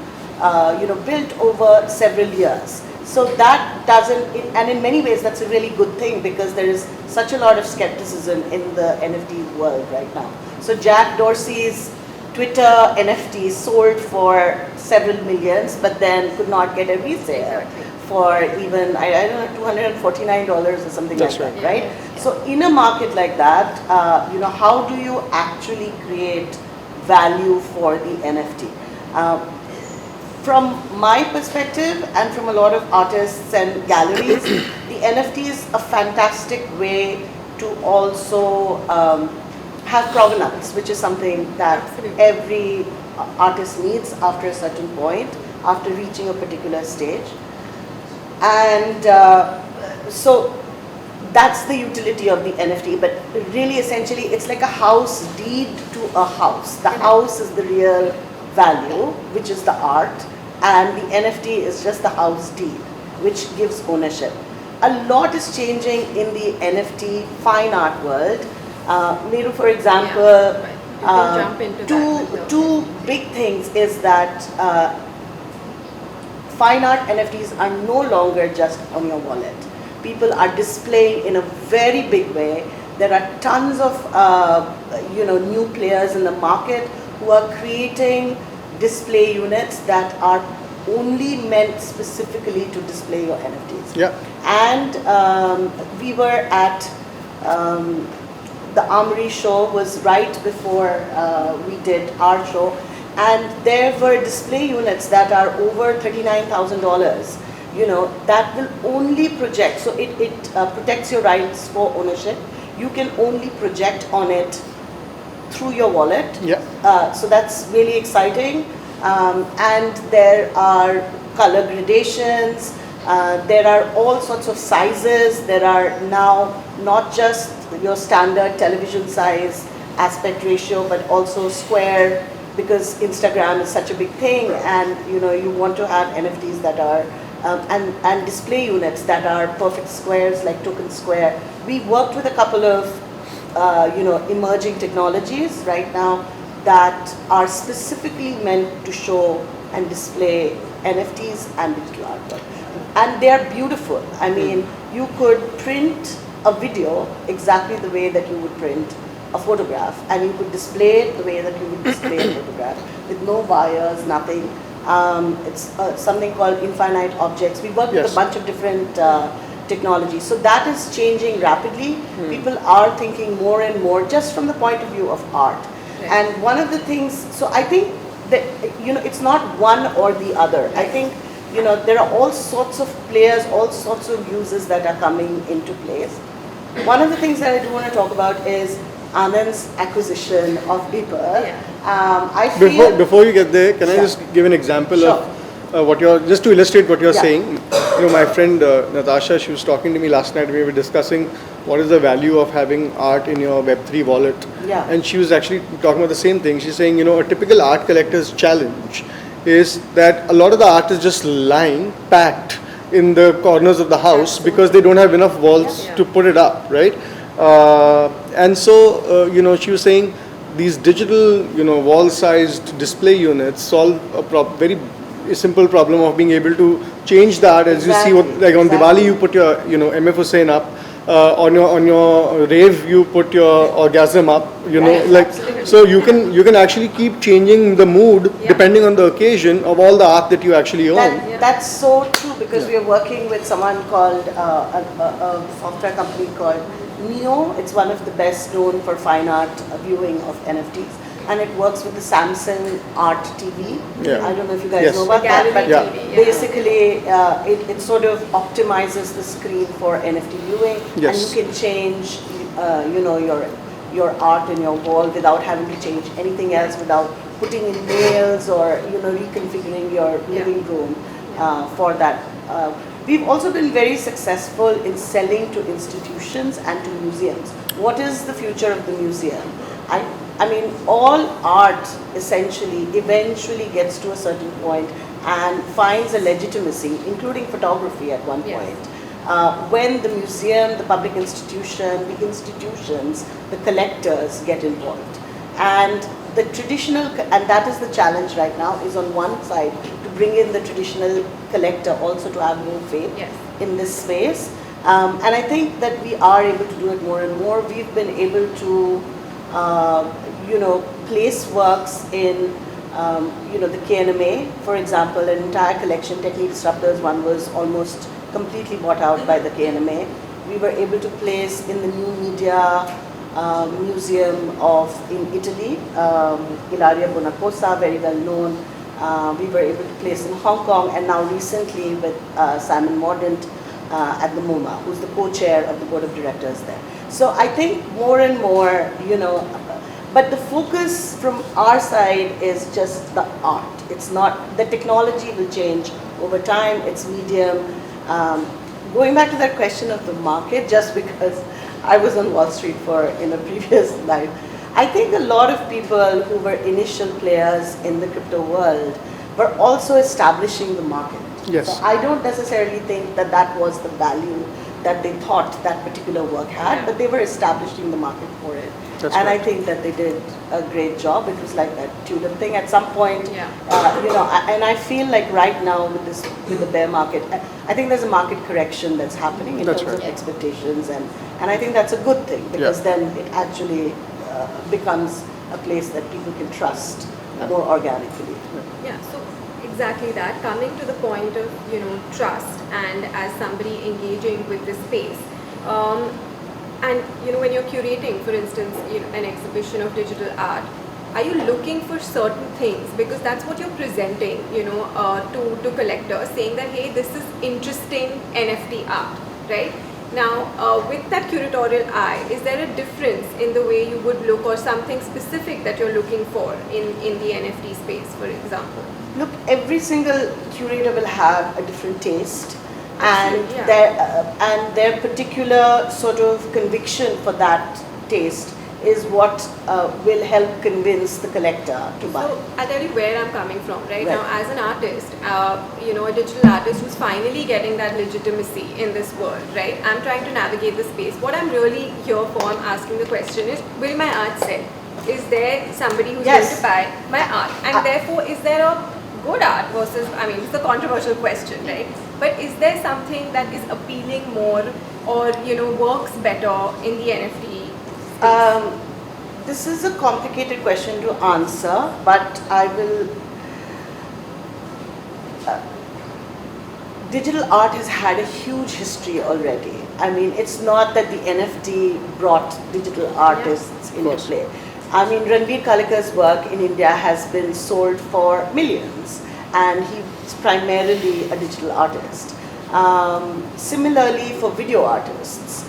built over several years. So that doesn't, and in many ways that's a really good thing, because there is such a lot of skepticism in the NFT world right now. So Jack Dorsey's Twitter NFT sold for several millions, but then could not get a resale for even, I don't know, $249 or something like that, right? Yeah. So in a market like that, how do you actually create value for the NFT? From my perspective, and from a lot of artists and galleries, the NFT is a fantastic way to also have provenance, which is something that every artist needs after a certain point, after reaching a particular stage. And so that's the utility of the NFT, but really essentially it's like a house deed to a house. The house is the real value, which is the art, and the NFT is just the house deed, which gives ownership. A lot is changing in the NFT fine art world. Mairu, for example, two big things is that fine art NFTs are no longer just on your wallet. People are displaying in a very big way. There are tons of new players in the market who are creating display units that are only meant specifically to display your NFTs. Yeah. And we were at the Armory show, was right before we did our show, and there were display units that are over $39,000, that will only project. So it protects your rights for ownership. You can only project on it through your wallet. Yeah. So that's really exciting. And there are color gradations. There are all sorts of sizes. There are now not just your standard television size aspect ratio, but also square, because Instagram is such a big thing, and you want to have NFTs that are and display units that are perfect squares, like Token Square. We worked with a couple of emerging technologies right now that are specifically meant to show and display NFTs and digital artwork. And they are beautiful. I mean, you could print a video exactly the way that you would print a photograph, and you could display it the way that you would display a photograph, with no wires, nothing. It's something called infinite objects. We work with a bunch of different technologies. So that is changing rapidly. People are thinking more and more just from the point of view of art. And one of the things, so I think that, it's not one or the other. I think, there are all sorts of players, all sorts of uses that are coming into place. One of the things that I do want to talk about is Anand's acquisition of People. I feel Before you get there, can I just give an example of what you're, just to illustrate what you're saying? My friend Natasha, she was talking to me last night. We were discussing what is the value of having art in your Web3 wallet. And she was actually talking about the same thing. She's saying, a typical art collector's challenge is that a lot of the art is just lying, packed in the corners of the house because they don't have enough walls to put it up, right? And so, she was saying these digital, wall-sized display units solve a very simple problem of being able to change the art. As you see, like on Diwali, you put your, MF Hussain up. On your rave, you put your orgasm up. So you can actually keep changing the mood depending on the occasion of all the art that you actually own. That's so true, because we are working with someone called a software company called Neo. It's one of the best known for fine art viewing of NFTs, and it works with the Samsung Art TV. I don't know if you guys know about that, but basically it sort of optimizes the screen for NFT viewing, and you can change your art in your wall without having to change anything else, without putting in nails or reconfiguring your living room for that. We've also been very successful in selling to institutions and to museums. What is the future of the museum? I mean, all art essentially eventually gets to a certain point and finds a legitimacy, including photography at one point, when the museum, the public institution, the institutions, the collectors get involved. And the traditional, and that is the challenge right now, is on one side to bring in the traditional collector also to have more faith in this space. And I think that we are able to do it more and more. We've been able to place works in, the KNMA, for example, an entire collection, Technique Disruptors one was almost completely bought out by the KNMA. We were able to place in the New Media Museum in Italy, Ilaria Bonacosa, very well known. We were able to place in Hong Kong, and now recently with Simon Mordaunt at the MoMA, who's the co-chair of the board of directors there. So I think more and more, but the focus from our side is just the art. It's not, the technology will change over time, it's medium. Going back to that question of the market, just because I was on Wall Street in a previous life, I think a lot of people who were initial players in the crypto world were also establishing the market. So I don't necessarily think that that was the value that they thought that particular work had, but they were establishing the market for it. And I think that they did a great job. It was like that tulip thing at some point, and I feel like right now with the bear market, I think there's a market correction that's happening in terms of expectations, and I think that's a good thing, because then it actually becomes a place that people can trust more organically. So exactly that. Coming to the point of trust, and as somebody engaging with this space, and when you're curating, for instance, an exhibition of digital art, are you looking for certain things, because that's what you're presenting, to collectors, saying that hey, this is interesting NFT art, right? Now, with that curatorial eye, is there a difference in the way you would look, or something specific that you're looking for in the NFT space, for example? Look, every single curator will have a different taste, and their particular sort of conviction for that taste is what will help convince the collector to buy. So I'll tell you where I'm coming from. Right, Right. now, as an artist, a digital artist who's finally getting that legitimacy in this world, right? I'm trying to navigate the space. What I'm really here for, I'm asking the question is, will my art sell? Is there somebody who's Yes. going to buy my art? And therefore, is there a good art versus, I mean, it's a controversial question, right? But is there something that is appealing more or, works better in the NFT space? This is a complicated question to answer, but I will. Digital art has had a huge history already. I mean, it's not that the NFT brought digital artists into play. I mean, Ranveer Kalakar's work in India has been sold for millions, and he's primarily a digital artist. Similarly, for video artists,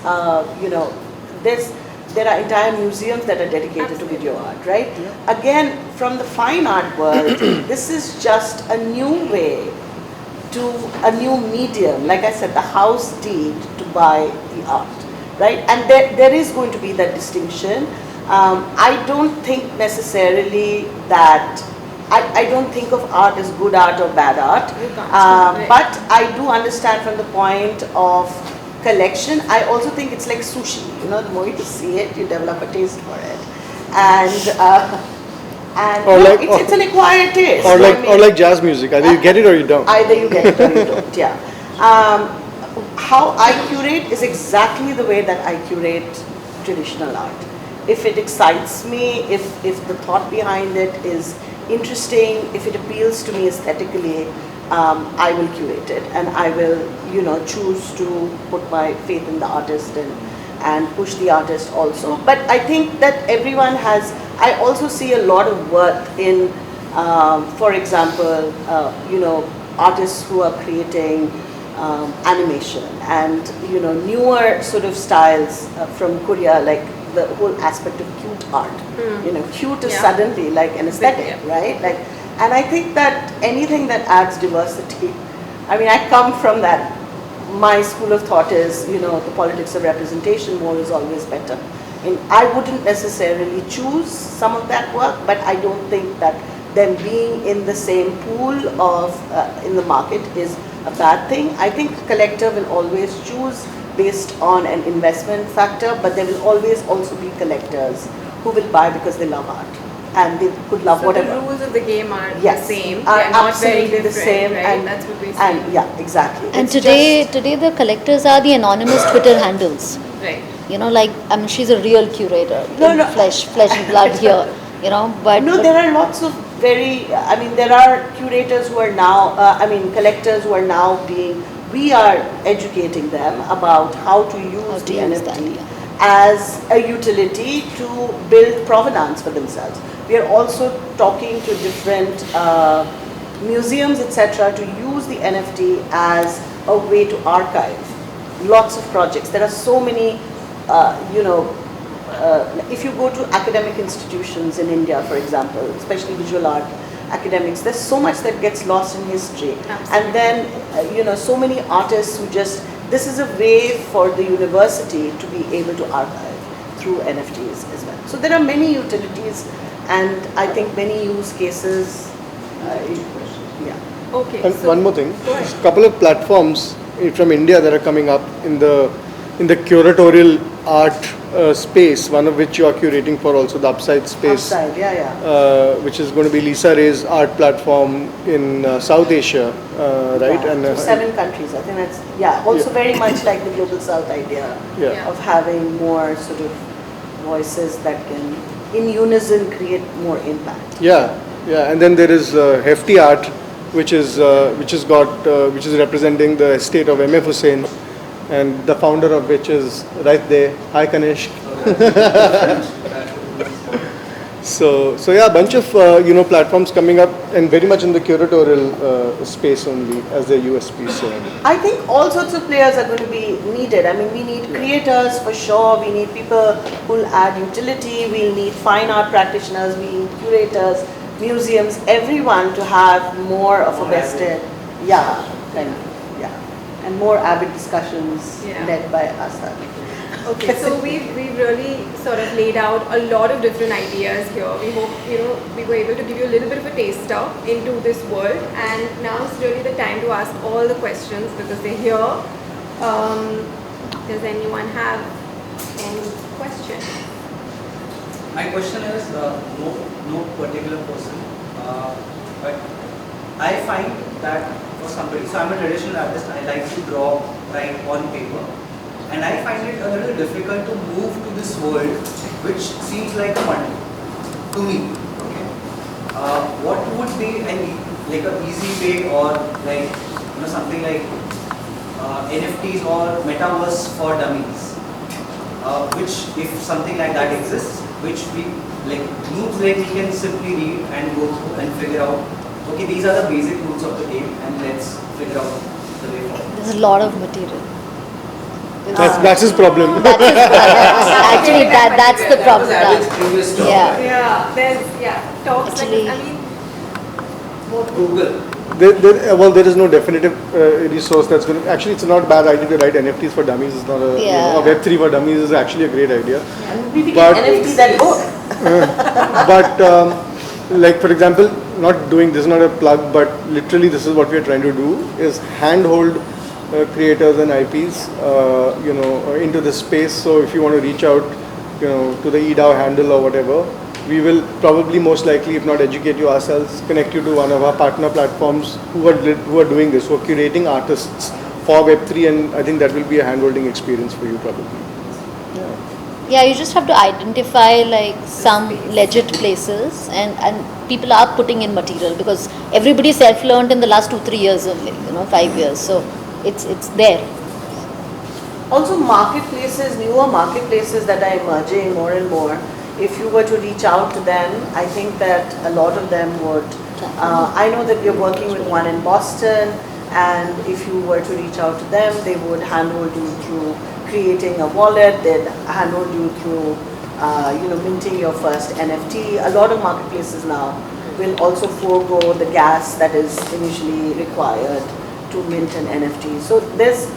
there are entire museums that are dedicated to video art, right? Yeah. Again, from the fine art world, this is just a new way to a new medium, like I said, the house deed to buy the art, right? And there is going to be that distinction. I don't think necessarily that, I don't think of art as good art or bad art, but I do understand from the point of collection. I also think it's like sushi, the more you see it, you develop a taste for it. It's an acquired taste. Or like jazz music, either you get it or you don't. Either you get it or you don't, yeah. How I curate is exactly the way that I curate traditional art. If it excites me, if the thought behind it is interesting, if it appeals to me aesthetically, I will curate it, and I will, choose to put my faith in the artist and push the artist also. But I think that everyone has, I also see a lot of worth in, for example, artists who are creating animation and, newer sort of styles from Korea, like the whole aspect of cute art. Cute is suddenly like an aesthetic, right? And I think that anything that adds diversity, I mean, I come from that. My school of thought is, the politics of representation, more is always better. And I wouldn't necessarily choose some of that work, but I don't think that them being in the same pool of, in the market is a bad thing. I think a collector will always choose based on an investment factor, but there will always also be collectors who will buy because they love art. And they could love whatever. The rules of the game are the same. Are They're not very absolutely different, the same, right? and that's what we see. And yeah, exactly. And It's today the collectors are the anonymous Twitter handles. Right. She's a real curator. No. Flesh and blood here. But no, there are lots of there are curators who are now, collectors who are now we are educating them about how to use the NFT as a utility to build provenance for themselves. We are also talking to different museums, etc., to use the NFT as a way to archive lots of projects. There are so many, if you go to academic institutions in India, for example, especially visual art academics, there's so much that gets lost in history. Absolutely. And then, so many artists who this is a way for the university to be able to archive through NFTs as well. So there are many utilities, and I think many use cases. Okay. And one more thing, there's a couple of platforms from India that are coming up in the curatorial art space, one of which you are curating for also, the Upside space. Upside, which is going to be Lisa Ray's art platform in South Asia, right? Yeah, and 7 countries. I think that's, also very much like the Global South idea of having more sort of voices that can, in unison, create more impact. And then there is Hefty Art, which is representing the estate of M.F. Hussain, and the founder of which is right there. Hi, Kanishk. So a bunch of platforms coming up, and very much in the curatorial space only as their USP. So I think all sorts of players are going to be needed. I mean, we need creators for sure. We need people who will add utility. We'll need fine art practitioners. We need curators, museums, everyone to have more of a vested, and more avid discussions led by us. Okay, so we've really sort of laid out a lot of different ideas here. We hope, we were able to give you a little bit of a taster into this world, and now is really the time to ask all the questions because they're here. Does anyone have any questions? My question is no particular person, but I find that for somebody, so I'm a traditional artist, I like to draw, write on paper, and I find it a little difficult to move to this world which seems like a funnel to me. Okay, what would be like an easy way, or like something like NFTs or metaverse for dummies, which if something like that exists, which we rules like we can simply read and go through and figure out, okay, these are the basic rules of the game and let's figure out the way forward. There's a lot of material. That's his problem. That's the problem. That's previous talk. Yeah. Talks Actually- like, Google. There is no definitive resource that's going to. Actually, it's not a bad idea to write NFTs for dummies. It's not a. Yeah. Web3 for dummies is actually a great idea. We can But- NFT that book. But like for example, not doing this is not a plug, but literally this is what we are trying to do is handhold creators and IPs, into this space. So if you want to reach out, to the eDAO handle or whatever, we will probably most likely, if not educate you ourselves, connect you to one of our partner platforms who are doing this, who are curating artists for Web3, and I think that will be a handholding experience for you probably. Yeah, you just have to identify some legit places, and people are putting in material because everybody self-learned in the last 2-3 years only, 5 years. So it's there. Also marketplaces, newer marketplaces that are emerging more and more, if you were to reach out to them, I think that a lot of them would, I know that we're working with one in Boston, and if you were to reach out to them, they would handhold you through creating a wallet, they'd handhold you through, minting your first NFT. A lot of marketplaces now will also forego the gas that is initially required to mint an NFT. So there's,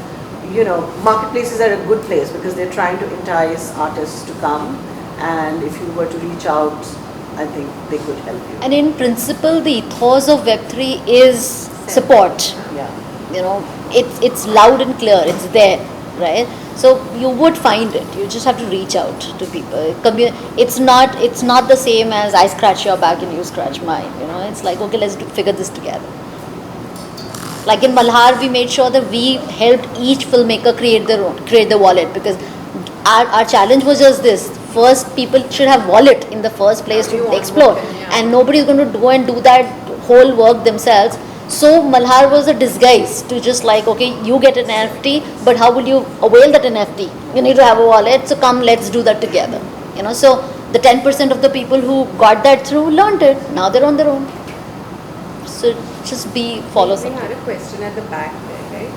marketplaces are a good place because they're trying to entice artists to come, and if you were to reach out, I think they could help you. And in principle, the ethos of Web3 is support. Yeah. It's loud and clear. It's there, right? So you would find it. You just have to reach out to people. It's not the same as I scratch your back and you scratch mine. It's like, okay, let's figure this together. Like in Malhaar, we made sure that we helped each filmmaker create the wallet, because our challenge was just this. First, people should have wallet in the first place to explore, and nobody's going to go and do that whole work themselves. So Malhaar was a disguise to just okay, you get an NFT, but how will you avail that NFT? You need to have a wallet, so come, let's do that together. So the 10% of the people who got that through learned it. Now they're on their own. So just follow We something. had a question at the back there, right?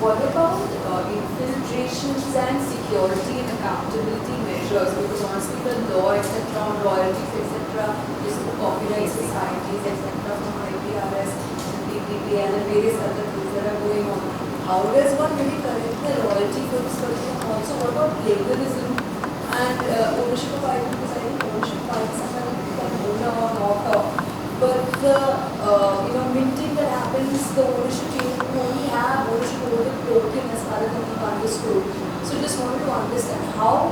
What about infiltrations and security and accountability measures? Because honestly, the law, etc., on royalties, etc., is to copyright societies, etc., from IPRS, PPPL, and various other things that are going on. How does one really correct the royalty for this person? Also, what about legalism and ownership of items? Because I think ownership of items sometimes become owner or not. But the minting that happens, the ownership change, you only have ownership over the token as far as I'm understood. So just wanted to understand how,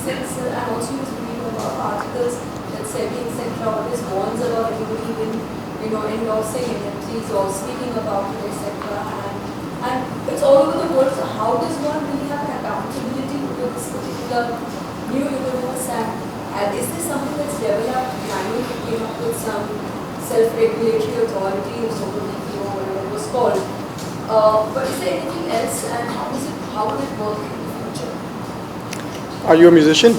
since, and also you was reading about articles that SEBI, etc., all these warns about anybody even, endorsing NFTs or speaking about it, etc. And it's all over the world. So how does one really have an accountability to this particular new universe? And is this something that's developed manually, came up with some self-regulatory authority or so, whatever it was called? But is there anything else, and how will it work in the future? Are you a musician?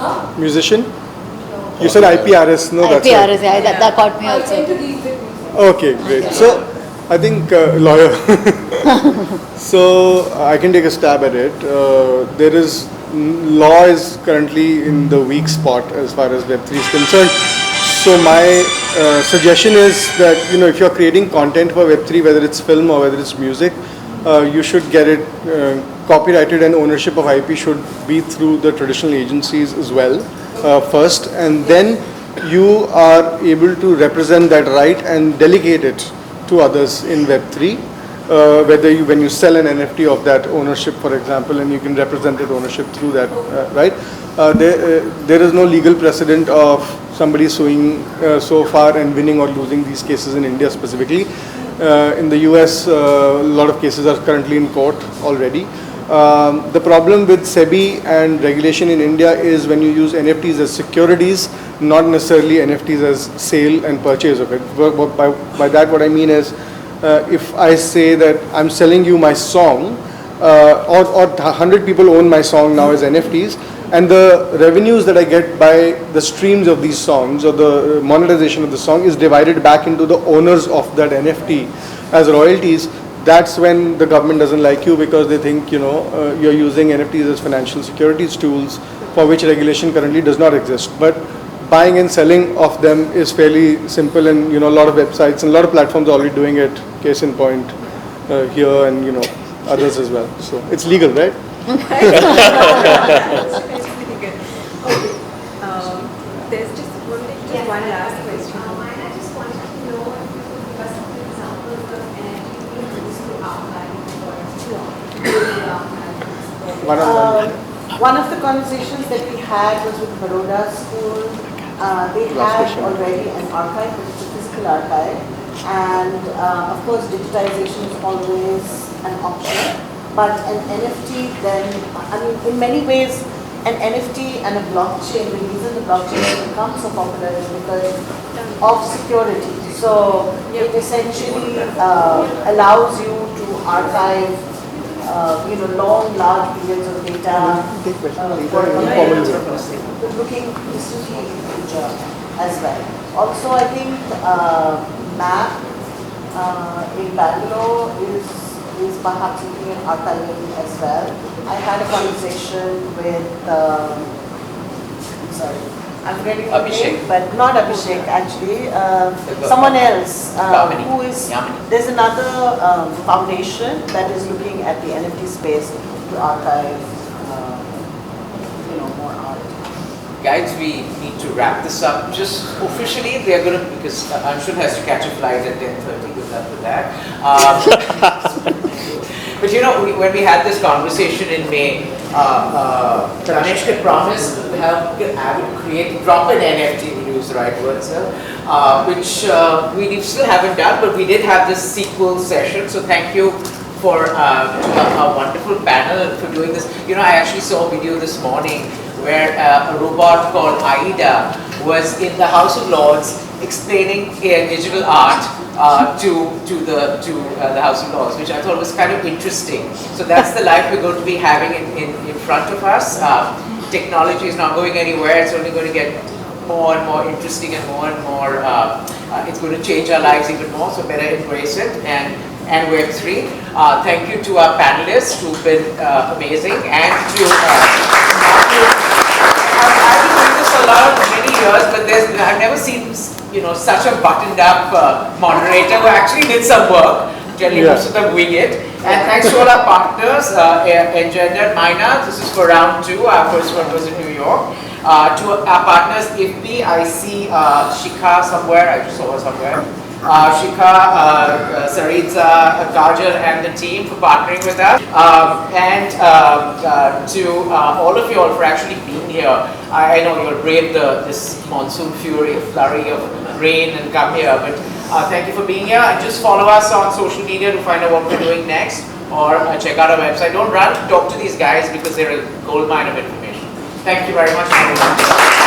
Huh? Musician? No. You said IPRS. No, that's right. IPRS, that caught me I also. tend to read the music. Okay, great. So I think lawyer. So I can take a stab at it. Law is currently in the weak spot as far as Web3 is concerned. So my suggestion is that if you're creating content for Web3, whether it's film or whether it's music, you should get it copyrighted, and ownership of IP should be through the traditional agencies as well first, and then you are able to represent that right and delegate it to others in Web3. When you sell an NFT of that ownership, for example, and you can represent that ownership through that, right? There is no legal precedent of somebody suing so far and winning or losing these cases in India specifically. In the US, a lot of cases are currently in court already. The problem with SEBI and regulation in India is when you use NFTs as securities, not necessarily NFTs as sale and purchase of it. By that, what I mean is, if I say that I'm selling you my song, or 100 people own my song now as NFTs, and the revenues that I get by the streams of these songs or the monetization of the song is divided back into the owners of that NFT as royalties, that's when the government doesn't like you, because they think, you're using NFTs as financial securities tools for which regulation currently does not exist. But buying and selling of them is fairly simple, and a lot of websites and a lot of platforms are already doing it. Case in point here, and others as well. So it's legal, right? It's pretty good. Okay. There's just one last question. I just wanted to know if you could give us some examples of NFT being used to outline One of the conversations that we had was with Baroda School. They had already an archive, but it's a physical archive. And of course, digitization is always an option. But an NFT then, in many ways, an NFT and a blockchain, the reason the blockchain has become so popular is because of security. So it essentially allows you to archive, long, large periods of data, looking distantly in the future as well. Also, I think MAP in Bangalore is perhaps looking at archiving as well. I had a conversation with, I'm getting Abhishek. but not Abhishek actually, someone else who is, there's another foundation that is looking at the NFT space to archive, more art. Guys, we need to wrap this up. Just officially, we are going to, because Anshul has to catch a flight at 10:30. Good luck with that. But when we had this conversation in May, Ganesh had promised to drop an NFT, to use the right words, which we still haven't done, but we did have this sequel session. So thank you for a wonderful panel for doing this. I actually saw a video this morning where a robot called AIDA was in the House of Lords explaining digital art to the House of Lords, which I thought was kind of interesting. So that's the life we're going to be having in front of us. Technology is not going anywhere. It's only going to get more and more interesting and more, it's going to change our lives even more, so better embrace it. And Web3. Thank you to our panelists who've been amazing, and to I've been doing this for many years, but I've never seen such a buttoned up moderator who actually did some work. Generally, most of them wing it. And thanks to all our partners, EnGendered, Myna. This is for round 2. Our first one was in New York. To our partners, IFP, I see Shikha somewhere. I just saw her somewhere. Shikha, Saritza, Kajal and the team for partnering with us. And to all of you all for actually being here. I know you'll brave this monsoon flurry of rain and come here, but thank you for being here. And just follow us on social media to find out what we're doing next, or check out our website. Don't run, talk to these guys because they're a gold mine of information. Thank you very much, everyone.